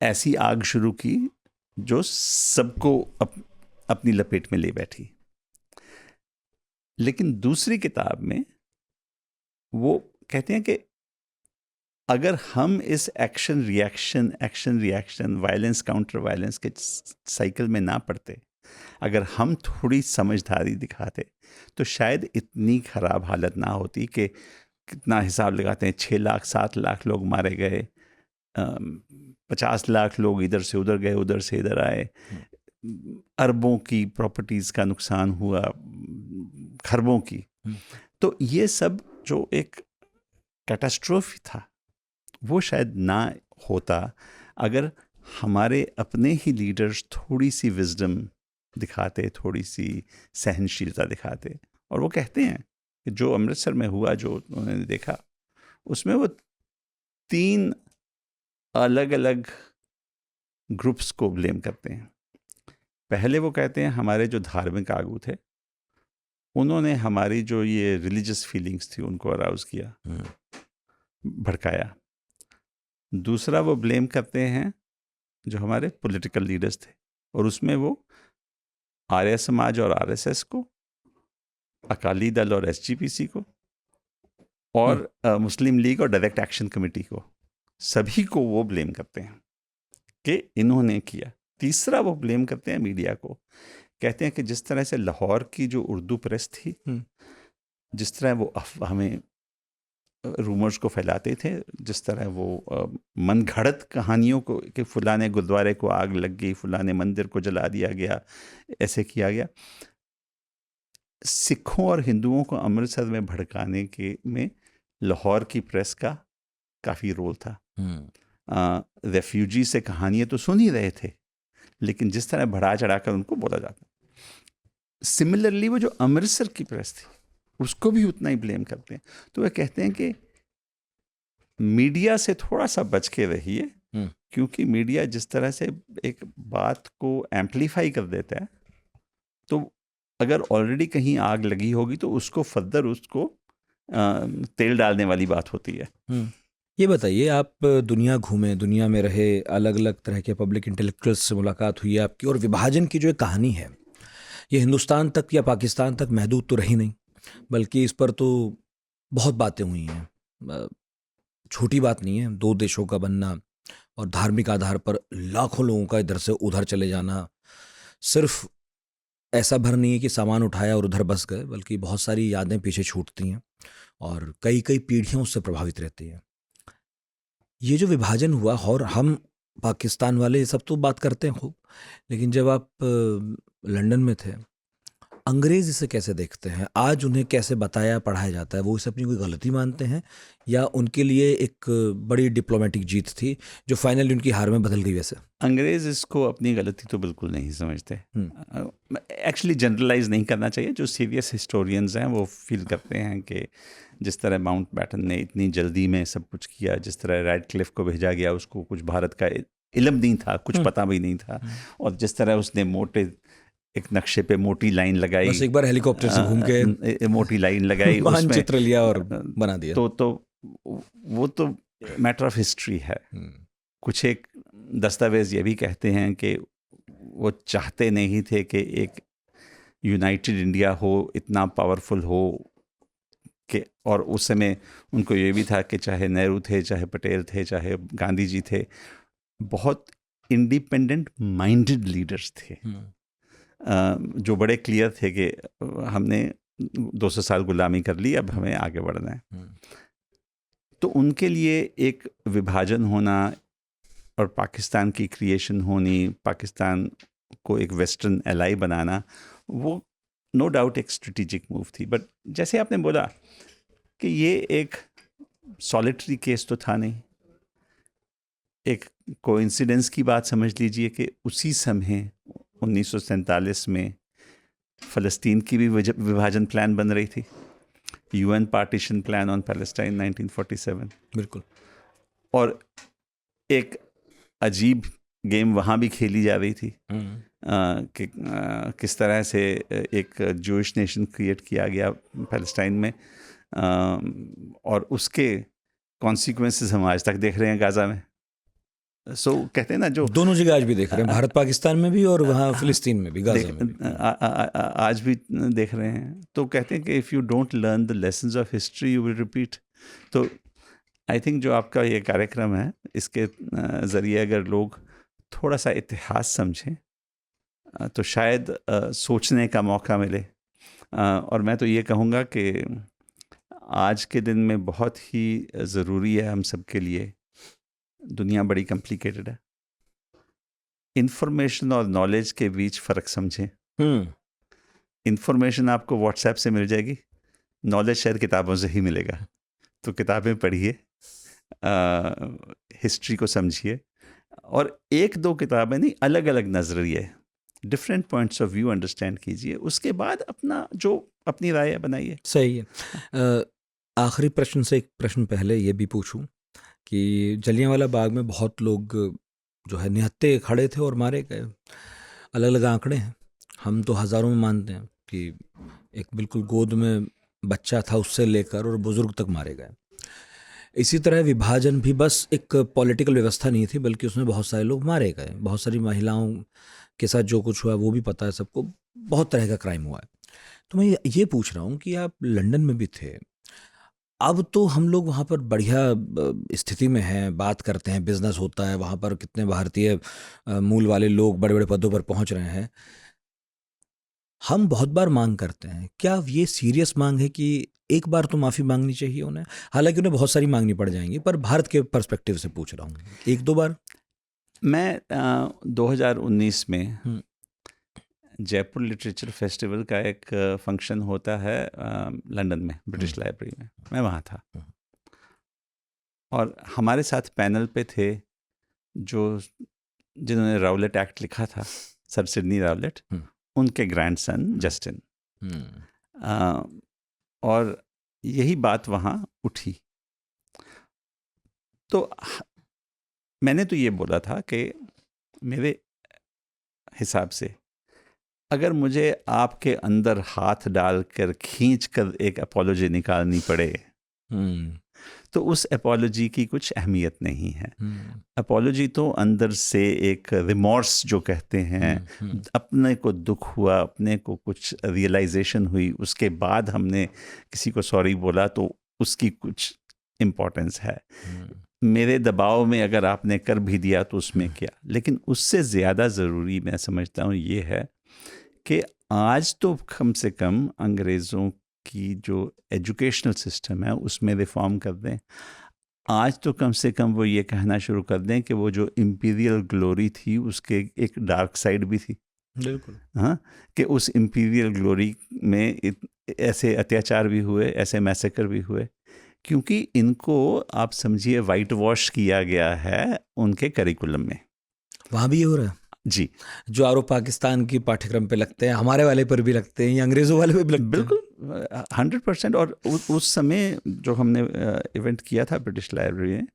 ऐसी आग शुरू की जो सबको अपनी लपेट में ले बैठी। लेकिन दूसरी किताब में वो कहते हैं कि अगर हम इस action reaction violence counter violence के साइकिल में ना पड़ते, अगर हम थोड़ी समझदारी दिखाते, तो शायद इतनी खराब हालत ना होती कि कितना हिसाब लगाते हैं, 6 लाख 7 लाख लोग मारे गए, 50 लाख लोग इधर से उधर गए, उधर से इधर आए, अरबों की प्रॉपर्टीज़ का नुकसान हुआ, खरबों की। तो ये सब जो एक कैटास्ट्रोफी था, वो शायद ना होता अगर हमारे अपने ही लीडर्स थोड़ी सी विजडम दिखाते, थोड़ी सी सहनशीलता दिखाते। और वो कहते हैं कि जो अमृतसर में हुआ, जो उन्होंने देखा, उसमें वो 3 अलग अलग ग्रुप्स को ब्लेम करते हैं। पहले वो कहते हैं हमारे जो धार्मिक आगू थे, उन्होंने हमारी जो ये रिलीजियस फीलिंग्स थी उनको अराउज किया, भड़काया। दूसरा वो ब्लेम करते हैं जो हमारे पॉलिटिकल लीडर्स थे, और उसमें वो आर्य समाज और आरएसएस को, अकाली दल और एसजीपीसी को, और मुस्लिम लीग और डायरेक्ट एक्शन कमेटी को, सभी को वो ब्लेम करते हैं कि इन्होंने किया। तीसरा वो ब्लेम करते हैं मीडिया को, कहते हैं कि जिस तरह से लाहौर की जो उर्दू प्रेस थी, जिस तरह वो हमें रूमर्स को फैलाते थे, जिस तरह वो मनगढ़ंत कहानियों को कि फलाने गुरुद्वारे को आग लग गई, फलाने मंदिर को जला दिया गया, ऐसे किया गया, सिखों और हिंदुओं को अमृतसर में भड़काने के में लाहौर की प्रेस का काफ़ी रोल था। रेफ्यूजी से कहानियाँ तो सुन ही रहे थे, लेकिन जिस तरह बढ़ा चढ़ाकर उनको बोला जाता। सिमिलरली वो जो अमृतसर की प्रेस थी, उसको भी उतना ही ब्लेम करते हैं। तो वे कहते हैं कि मीडिया से थोड़ा सा बच के रहिए, क्योंकि मीडिया जिस तरह से एक बात को एम्पलीफाई कर देता है, तो अगर ऑलरेडी कहीं आग लगी होगी तो उसको फर्दर उसको तेल डालने वाली बात होती है। ये बताइए, आप दुनिया घूमे, दुनिया में रहे, अलग अलग तरह के पब्लिक इंटेलेक्चुअल्स से मुलाकात हुई है आपकी, और विभाजन की जो एक कहानी है ये हिंदुस्तान तक या पाकिस्तान तक महदूद तो रही नहीं, बल्कि इस पर तो बहुत बातें हुई हैं। छोटी बात नहीं है, दो देशों का बनना और धार्मिक आधार पर लाखों लोगों का इधर से उधर चले जाना। सिर्फ ऐसा भर नहीं है कि सामान उठाया और उधर बस गए, बल्कि बहुत सारी यादें पीछे छूटती हैं और कई कई पीढ़ियां उससे प्रभावित रहती हैं। ये जो विभाजन हुआ, और हम पाकिस्तान वाले ये सब तो बात करते हैं खूब, लेकिन जब आप लंदन में थे, अंग्रेज इसे कैसे देखते हैं? आज उन्हें कैसे बताया पढ़ाया जाता है? वो इसे अपनी कोई गलती मानते हैं या उनके लिए एक बड़ी डिप्लोमेटिक जीत थी जो फाइनली उनकी हार में बदल गई? वैसे अंग्रेज इसको अपनी गलती तो बिल्कुल नहीं समझते। एक्चुअली जनरलाइज नहीं करना चाहिए। जो सीरियस हिस्टोरियंस हैं वो फील करते हैं कि जिस तरह माउंट बैटन ने इतनी जल्दी में सब कुछ किया, जिस तरह रैडक्लिफ को भेजा गया, उसको कुछ भारत का इल्म नहीं था, कुछ पता भी नहीं था, और जिस तरह उसने मोटे एक नक्शे पे मोटी लाइन लगाई, बस एक बार हेलीकॉप्टर से घूम के मोटी लाइन लगाई, मानचित्र लिया और बना दिया। तो वो तो मैटर ऑफ हिस्ट्री है। कुछ एक दस्तावेज ये भी कहते हैं कि वो चाहते नहीं थे कि एक यूनाइटेड इंडिया हो, इतना पावरफुल हो कि, और उस समय उनको ये भी था कि चाहे नेहरू थे, चाहे पटेल थे, चाहे गांधी जी थे, बहुत इंडिपेंडेंट माइंडेड लीडर्स थे, जो बड़े क्लियर थे कि हमने 200 साल गुलामी कर ली, अब हमें आगे बढ़ना है। तो उनके लिए एक विभाजन होना और पाकिस्तान की क्रिएशन होनी, पाकिस्तान को एक वेस्टर्न एलाई बनाना, वो नो डाउट एक स्ट्रेटेजिक मूव थी। बट जैसे आपने बोला कि ये एक सॉलिटरी केस तो था नहीं, एक कोइंसिडेंस की बात समझ लीजिए कि उसी समय 1947 में फ़लस्तीन की भी विभाजन प्लान बन रही थी, UN partition plan on Palestine 1947। बिल्कुल। और एक अजीब गेम वहाँ भी खेली जा रही थी कि किस तरह से एक जूइश नेशन क्रिएट किया गया पैलेस्टाइन में, और उसके कॉन्सिक्वेंसेस हम आज तक देख रहे हैं गाज़ा में। सो कहते हैं ना, जो दोनों जगह आज भी देख रहे हैं, भारत पाकिस्तान में भी और वहाँ फिलिस्तीन में भी, गाज़ा में भी। आज भी देख रहे हैं। तो कहते हैं कि if you don't learn the lessons of history you will repeat. तो आई थिंक जो आपका ये कार्यक्रम है, इसके ज़रिए अगर लोग थोड़ा सा इतिहास समझें तो शायद सोचने का मौका मिले। और मैं तो ये कहूँगा कि आज के दिन में बहुत ही ज़रूरी है हम सब के लिए, दुनिया बड़ी कॉम्प्लिकेटेड है, इन्फॉर्मेशन और नॉलेज के बीच फ़र्क समझें। इन्फॉर्मेशन आपको व्हाट्सएप से मिल जाएगी, नॉलेज शायद किताबों से ही मिलेगा। तो किताबें पढ़िए, हिस्ट्री को समझिए, और एक दो किताबें नहीं, अलग अलग नज़रिए, different points of view understand कीजिए, उसके बाद अपनी राय बनाइए। सही है। आखिरी प्रश्न से एक प्रश्न पहले ये भी पूछूं कि जलियांवाला बाग में बहुत लोग जो है निहत्थे खड़े थे और मारे गए। अलग अलग आंकड़े हैं, हम तो हज़ारों में मानते हैं कि एक बिल्कुल गोद में बच्चा था उससे लेकर और बुज़ुर्ग तक मारे गए। इसी तरह विभाजन भी बस एक पॉलिटिकल व्यवस्था नहीं थी, बल्कि उसमें बहुत सारे लोग मारे गए, बहुत सारी महिलाओं के साथ जो कुछ हुआ वो भी पता है सबको, बहुत तरह का क्राइम हुआ है। तो मैं ये पूछ रहा हूँ कि आप लंदन में भी थे, अब तो हम लोग वहाँ पर बढ़िया स्थिति में हैं, बात करते हैं, बिजनेस होता है वहाँ पर, कितने भारतीय मूल वाले लोग बड़े बड़े पदों पर पहुँच रहे हैं। हम बहुत बार मांग करते हैं, क्या ये सीरियस मांग है कि एक बार तो माफ़ी मांगनी चाहिए उन्हें? हालांकि उन्हें बहुत सारी मांगनी पड़ जाएंगी, पर भारत के पर्सपेक्टिव से पूछ रहा हूँ, एक दो बार। मैं 2019 में जयपुर लिटरेचर फेस्टिवल का एक फंक्शन होता है लंदन में, ब्रिटिश लाइब्रेरी में, मैं वहाँ था, और हमारे साथ पैनल पे थे जिन्होंने राउलेट एक्ट लिखा था, सर सिडनी राउलेट, उनके ग्रैंडसन जस्टिन, और यही बात वहाँ उठी। तो मैंने तो ये बोला था कि मेरे हिसाब से अगर मुझे आपके अंदर हाथ डालकर खींच कर एक अपॉलोजी निकालनी पड़े हम्म, तो उस अपॉलोजी की कुछ अहमियत नहीं है। हम्म, अपॉलोजी तो अंदर से एक रिमॉर्स जो कहते हैं, अपने को दुख हुआ, अपने को कुछ रियलाइजेशन हुई, उसके बाद हमने किसी को सॉरी बोला तो उसकी कुछ इम्पोर्टेंस है। मेरे दबाव में अगर आपने कर भी दिया तो उसमें क्या, लेकिन उससे ज़्यादा ज़रूरी मैं समझता हूँ ये है कि आज तो कम से कम अंग्रेज़ों की जो एजुकेशनल सिस्टम है उसमें रिफॉर्म कर दें। आज तो कम से कम वो ये कहना शुरू कर दें कि वो जो इम्पीरियल ग्लोरी थी उसके एक डार्क साइड भी थी। बिल्कुल। हाँ, कि उस इम्पीरियल ग्लोरी में ऐसे अत्याचार भी हुए, ऐसे मैसेकर भी हुए, क्योंकि इनको आप समझिए वाइट वॉश किया गया है उनके करिकुलम में। वहाँ भी ये हो रहा है, जी जो आरोप पाकिस्तान की पाठ्यक्रम पे लगते हैं हमारे वाले पर भी लगते हैं या अंग्रेजों वाले पे भी लगते हैं। बिल्कुल 100%। और उस समय जो हमने इवेंट किया था ब्रिटिश लाइब्रेरी में,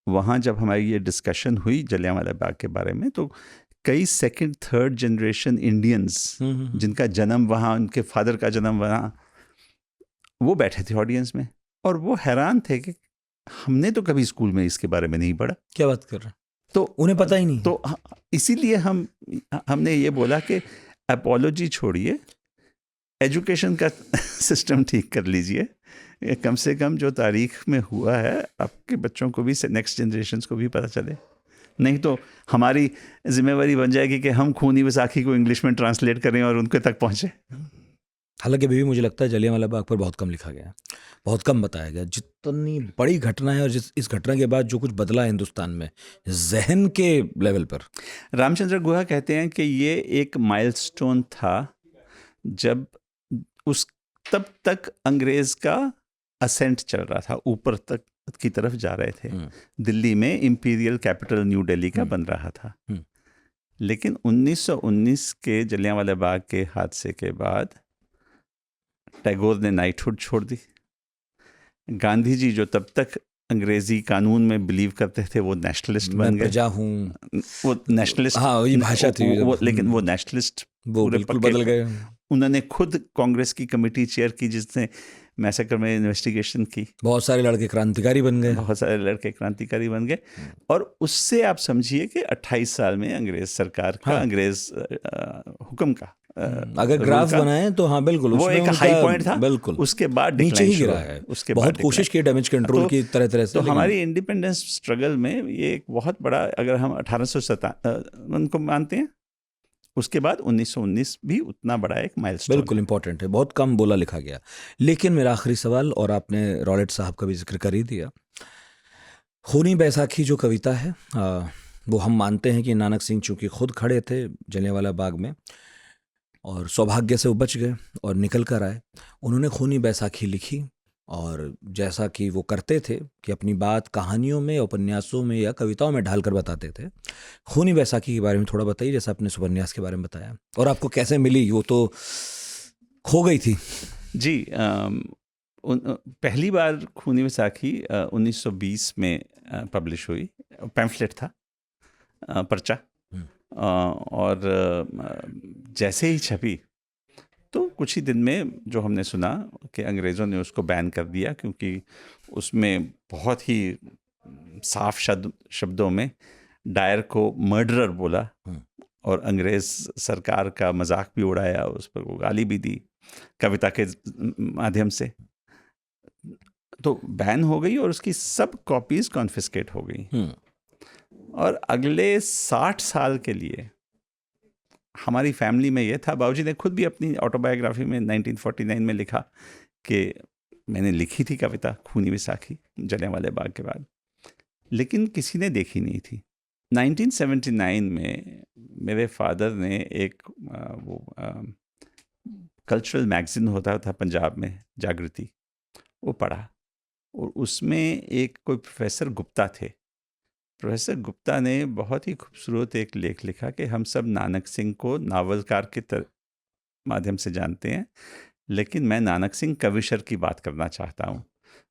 वहाँ जब हमारी ये डिस्कशन हुई जलियांवाला बाग के बारे में, तो कई सेकंड थर्ड जनरेशन इंडियंस जिनका जन्म वहाँ, उनके फादर का जन्म वहाँ, वो बैठे थे ऑडियंस में और वो हैरान थे कि हमने तो कभी स्कूल में इसके बारे में नहीं पढ़ा। क्या बात कर रहे हैं, तो उन्हें पता ही नहीं। तो इसीलिए हमने ये बोला कि अपॉलोजी छोड़िए, एजुकेशन का सिस्टम ठीक कर लीजिए। कम से कम जो तारीख में हुआ है आपके बच्चों को भी, नेक्स्ट जनरेशन को भी पता चले। नहीं तो हमारी जिम्मेवारी बन जाएगी कि हम खूनी वैसाखी को इंग्लिश में ट्रांसलेट करें और उनके तक पहुँचे। हालांकि अभी भी मुझे लगता है जलियांवाला बाग पर बहुत कम लिखा गया है, बहुत कम बताया गया। जितनी बड़ी घटना है और इस घटना के बाद जो कुछ बदला है हिंदुस्तान में जहन के लेवल पर। रामचंद्र गुहा कहते हैं कि ये एक माइलस्टोन था जब तब तक अंग्रेज का असेंट चल रहा था, ऊपर तक की तरफ जा रहे थे। दिल्ली में इंपीरियल कैपिटल न्यू दिल्ली का बन रहा था। लेकिन 1919 के जलियांवाला बाग के हादसे के बाद टैगोर ने नाइटहुड छोड़ दी। गांधी जी जो तब तक अंग्रेजी कानून में बिलीव करते थे वो नेशनलिस्ट बन गए। प्रजा हूँ, वो नेशनलिस्ट, हाँ ये भाषा थी लेकिन वो नेशनलिस्ट वो बिल्कुल बदल गए। उन्होंने खुद कांग्रेस की कमेटी चेयर की जिसने मैसेकर में इन्वेस्टिगेशन की। बहुत सारे लड़के क्रांतिकारी बन गए, बहुत सारे लड़के क्रांतिकारी बन गए। और उससे आप समझिए कि 28 साल में अंग्रेज सरकार का, अंग्रेज हुक्म का अगर ग्राफ बनाए तो हाँ बिल्कुल वो एक हाई पॉइंट था। बिल्कुल उसके बाद नीचे ही गिरा है। उसके बहुत कोशिश की डैमेज कंट्रोल की तरह तरह से। तो हमारी इंडिपेंडेंस स्ट्रगल में ये एक बहुत बड़ा, अगर हम 1857 को मानते हैं, उसके बाद 1919 भी उतना बड़ा एक माइलस्टोन। बिल्कुल इंपॉर्टेंट है, बहुत कम बोला लिखा गया। लेकिन मेरा आखिरी सवाल, और आपने रॉलेट साहब का भी जिक्र कर ही दिया, खूनी बैसाखी जो कविता है वो हम मानते हैं कि नानक सिंह चूंकि खुद खड़े थे जलियांवाला बाग में और सौभाग्य से वो बच गए और निकल कर आए, उन्होंने खूनी बैसाखी लिखी। और जैसा कि वो करते थे कि अपनी बात कहानियों में, उपन्यासों में या कविताओं में ढालकर बताते थे। खूनी बैसाखी के बारे में थोड़ा बताइए, जैसा आपने उपन्यास के बारे में बताया, और आपको कैसे मिली, वो तो खो गई थी। जी पहली बार खूनी बैसाखी 1920 में पब्लिश हुई। पैम्फलेट था, पर्चा, और जैसे ही छपी तो कुछ ही दिन में जो हमने सुना कि अंग्रेज़ों ने उसको बैन कर दिया, क्योंकि उसमें बहुत ही साफ शब्दों में डायर को मर्डरर बोला और अंग्रेज़ सरकार का मजाक भी उड़ाया, उस पर वो गाली भी दी कविता के माध्यम से। तो बैन हो गई और उसकी सब कॉपीज़ कॉन्फिस्केट हो गई। और अगले 60 साल के लिए हमारी फैमिली में ये था। बाबूजी ने खुद भी अपनी ऑटोबायोग्राफी में 1949 में लिखा कि मैंने लिखी थी कविता खूनी बैसाखी जलियांवाला बाग के बाद, लेकिन किसी ने देखी नहीं थी। 1979 में मेरे फादर ने एक वो कल्चरल मैगज़ीन होता था पंजाब में, जागृति, वो पढ़ा और उसमें एक कोई प्रोफेसर गुप्ता थे। प्रोफेसर गुप्ता ने बहुत ही खूबसूरत एक लेख लिखा कि हम सब नानक सिंह को नावलकार के माध्यम से जानते हैं, लेकिन मैं नानक सिंह कविशर की बात करना चाहता हूँ।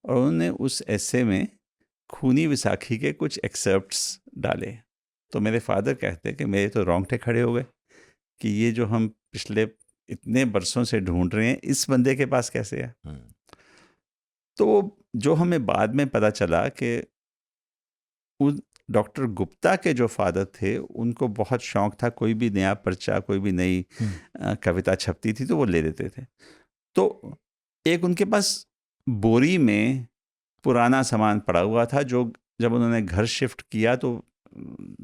और उन्होंने उस ऐसे में खूनी बैसाखी के कुछ एक्सर्प्ट्स डाले। तो मेरे फादर कहते कि मेरे तो रोंगटे खड़े हो गए कि ये जो हम पिछले इतने बरसों से ढूंढ रहे हैं, इस बंदे के पास कैसे है। तो जो हमें बाद में पता चला कि उन डॉक्टर गुप्ता के जो फादर थे उनको बहुत शौक था, कोई भी नया पर्चा, कोई भी नई कविता छपती थी तो वो ले लेते थे। तो एक उनके पास बोरी में पुराना सामान पड़ा हुआ था, जो जब उन्होंने घर शिफ्ट किया तो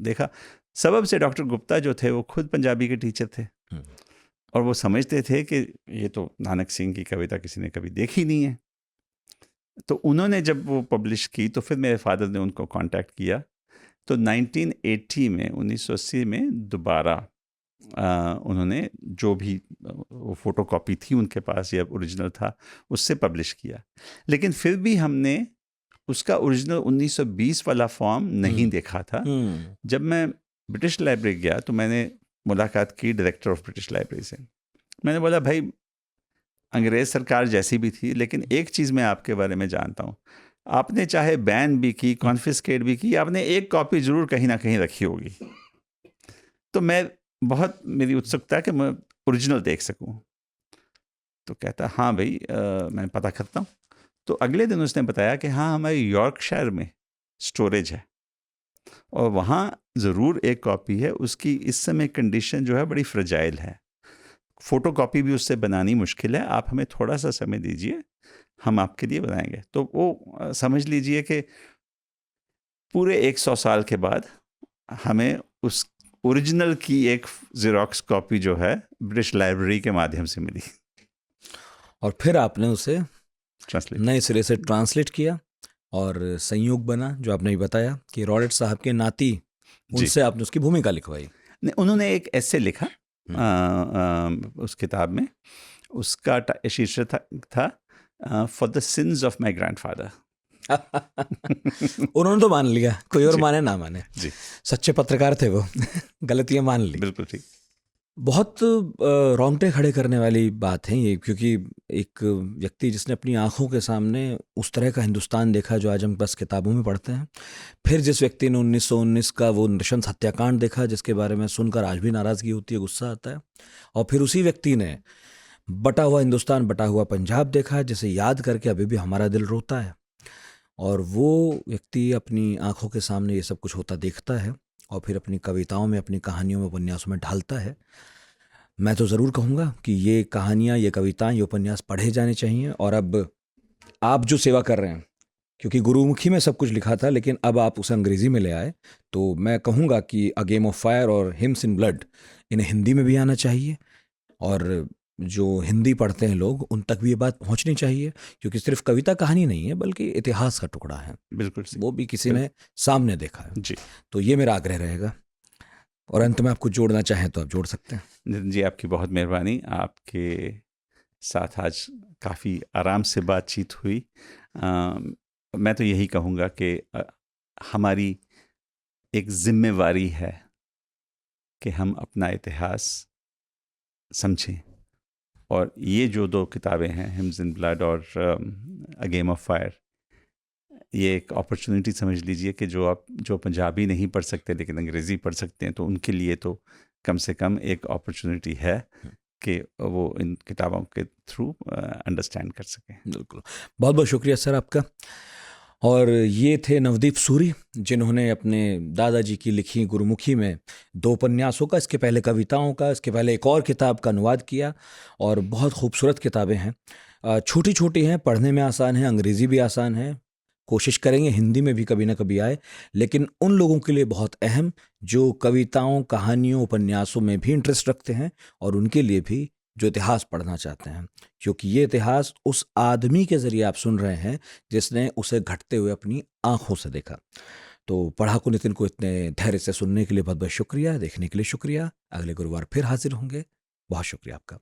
देखा। सबब से डॉक्टर गुप्ता जो थे वो खुद पंजाबी के टीचर थे और वो समझते थे कि ये तो नानक सिंह की कविता किसी ने कभी देखी नहीं है। तो उन्होंने जब वो पब्लिश की तो फिर मेरे फादर ने उनको कांटेक्ट किया। तो 1980 में 1980 में दोबारा उन्होंने जो भी वो फोटोकॉपी थी उनके पास या ओरिजिनल था उससे पब्लिश किया। लेकिन फिर भी हमने उसका ओरिजिनल 1920 वाला फॉर्म नहीं देखा था। जब मैं ब्रिटिश लाइब्रेरी गया तो मैंने मुलाकात की डायरेक्टर ऑफ ब्रिटिश लाइब्रेरी से। मैंने बोला, भाई अंग्रेज़ सरकार जैसी भी थी, लेकिन एक चीज़ मैं आपके बारे में जानता हूँ, आपने चाहे बैन भी की, कॉन्फिस्केट भी की, आपने एक कॉपी ज़रूर कहीं ना कहीं रखी होगी। तो मेरी उत्सुकता कि मैं ओरिजिनल देख सकूं। तो कहता, हाँ भाई मैं पता करता हूँ। तो अगले दिन उसने बताया कि हाँ, हमारे यॉर्कशायर में स्टोरेज है और वहाँ ज़रूर एक कॉपी है। उसकी इस समय कंडीशन जो है बड़ी फ्रेजाइल है, फ़ोटो कॉपी भी उससे बनानी मुश्किल है, आप हमें थोड़ा सा समय दीजिए, हम आपके लिए बनाएंगे। तो वो समझ लीजिए कि पूरे 100 साल के बाद हमें उस ओरिजिनल की एक ज़ेरॉक्स कॉपी जो है ब्रिटिश लाइब्रेरी के माध्यम से मिली। और फिर आपने उसे ट्रांसलेट नए सिरे से ट्रांसलेट किया और संयोग बना, जो आपने भी बताया कि रॉलेट साहब के नाती, उनसे आपने उसकी भूमिका लिखवाई। उन्होंने एक ऐसे लिखा उस किताब में, उसका शीर्षक था for the sins of my grandfather. उन्होंने तो मान लिया, कोई और माने ना माने जी, सच्चे पत्रकार थे वो। गलतियां मान ली। बिल्कुल ठीक। बहुत रोंगटे खड़े करने वाली बात है ये, क्योंकि एक व्यक्ति जिसने अपनी आंखों के सामने उस तरह का हिंदुस्तान देखा जो आज हम बस किताबों में पढ़ते हैं, फिर जिस व्यक्ति ने 1919 का वो नृशंस हत्याकांड देखा जिसके बारे में सुनकर आज भी नाराज़गी होती है, गुस्सा आता है, और फिर उसी व्यक्ति ने बटा हुआ हिंदुस्तान, बटा हुआ पंजाब देखा जिसे याद करके अभी भी हमारा दिल रोता है, और वो व्यक्ति अपनी आंखों के सामने ये सब कुछ होता देखता है और फिर अपनी कविताओं में, अपनी कहानियों में, उपन्यासों में ढालता है। मैं तो ज़रूर कहूँगा कि ये कहानियाँ, ये कविताएं, ये उपन्यास पढ़े जाने चाहिए। और अब आप जो सेवा कर रहे हैं, क्योंकि गुरुमुखी में सब कुछ लिखा था लेकिन अब आप उसे अंग्रेज़ी में ले आए, तो मैं कहूँगा कि अ गेम ऑफ फायर और हिम्स इन ब्लड इन्हें हिंदी में भी आना चाहिए, और जो हिंदी पढ़ते हैं लोग उन तक भी ये बात पहुंचनी चाहिए, क्योंकि सिर्फ कविता कहानी नहीं है बल्कि इतिहास का टुकड़ा है। बिल्कुल वो भी किसी ने सामने देखा है। जी, तो ये मेरा आग्रह रहेगा। और अंत में आप कुछ जोड़ना चाहें तो आप जोड़ सकते हैं। नितिन जी, आपकी बहुत मेहरबानी। आपके साथ आज काफ़ी आराम से बातचीत हुई। मैं तो यही कहूँगा कि हमारी एक जिम्मेवारी है कि हम अपना इतिहास समझें, और ये जो दो किताबें हैं, हिम्स इन ब्लड और अ गेम ऑफ फायर, ये एक अपॉर्चुनिटी समझ लीजिए कि जो पंजाबी नहीं पढ़ सकते लेकिन अंग्रेज़ी पढ़ सकते हैं, तो उनके लिए तो कम से कम एक अपॉर्चुनिटी है कि वो इन किताबों के थ्रू अंडरस्टैंड कर सकें। बिल्कुल, बहुत बहुत शुक्रिया सर आपका। और ये थे नवदीप सूरी, जिन्होंने अपने दादाजी की लिखी गुरुमुखी में 2 उपन्यासों का, इसके पहले कविताओं का, इसके पहले एक और किताब का अनुवाद किया, और बहुत खूबसूरत किताबें हैं। छोटी छोटी हैं, पढ़ने में आसान है, अंग्रेज़ी भी आसान है, कोशिश करेंगे हिंदी में भी कभी ना कभी आए, लेकिन उन लोगों के लिए बहुत अहम जो कविताओं, कहानियों, उपन्यासों में भी इंटरेस्ट रखते हैं, और उनके लिए भी जो इतिहास पढ़ना चाहते हैं, क्योंकि ये इतिहास उस आदमी के ज़रिए आप सुन रहे हैं जिसने उसे घटते हुए अपनी आंखों से देखा। तो पढ़ाकू नितिन को इतने धैर्य से सुनने के लिए बहुत बहुत शुक्रिया, देखने के लिए शुक्रिया। अगले गुरुवार फिर हाजिर होंगे। बहुत शुक्रिया आपका।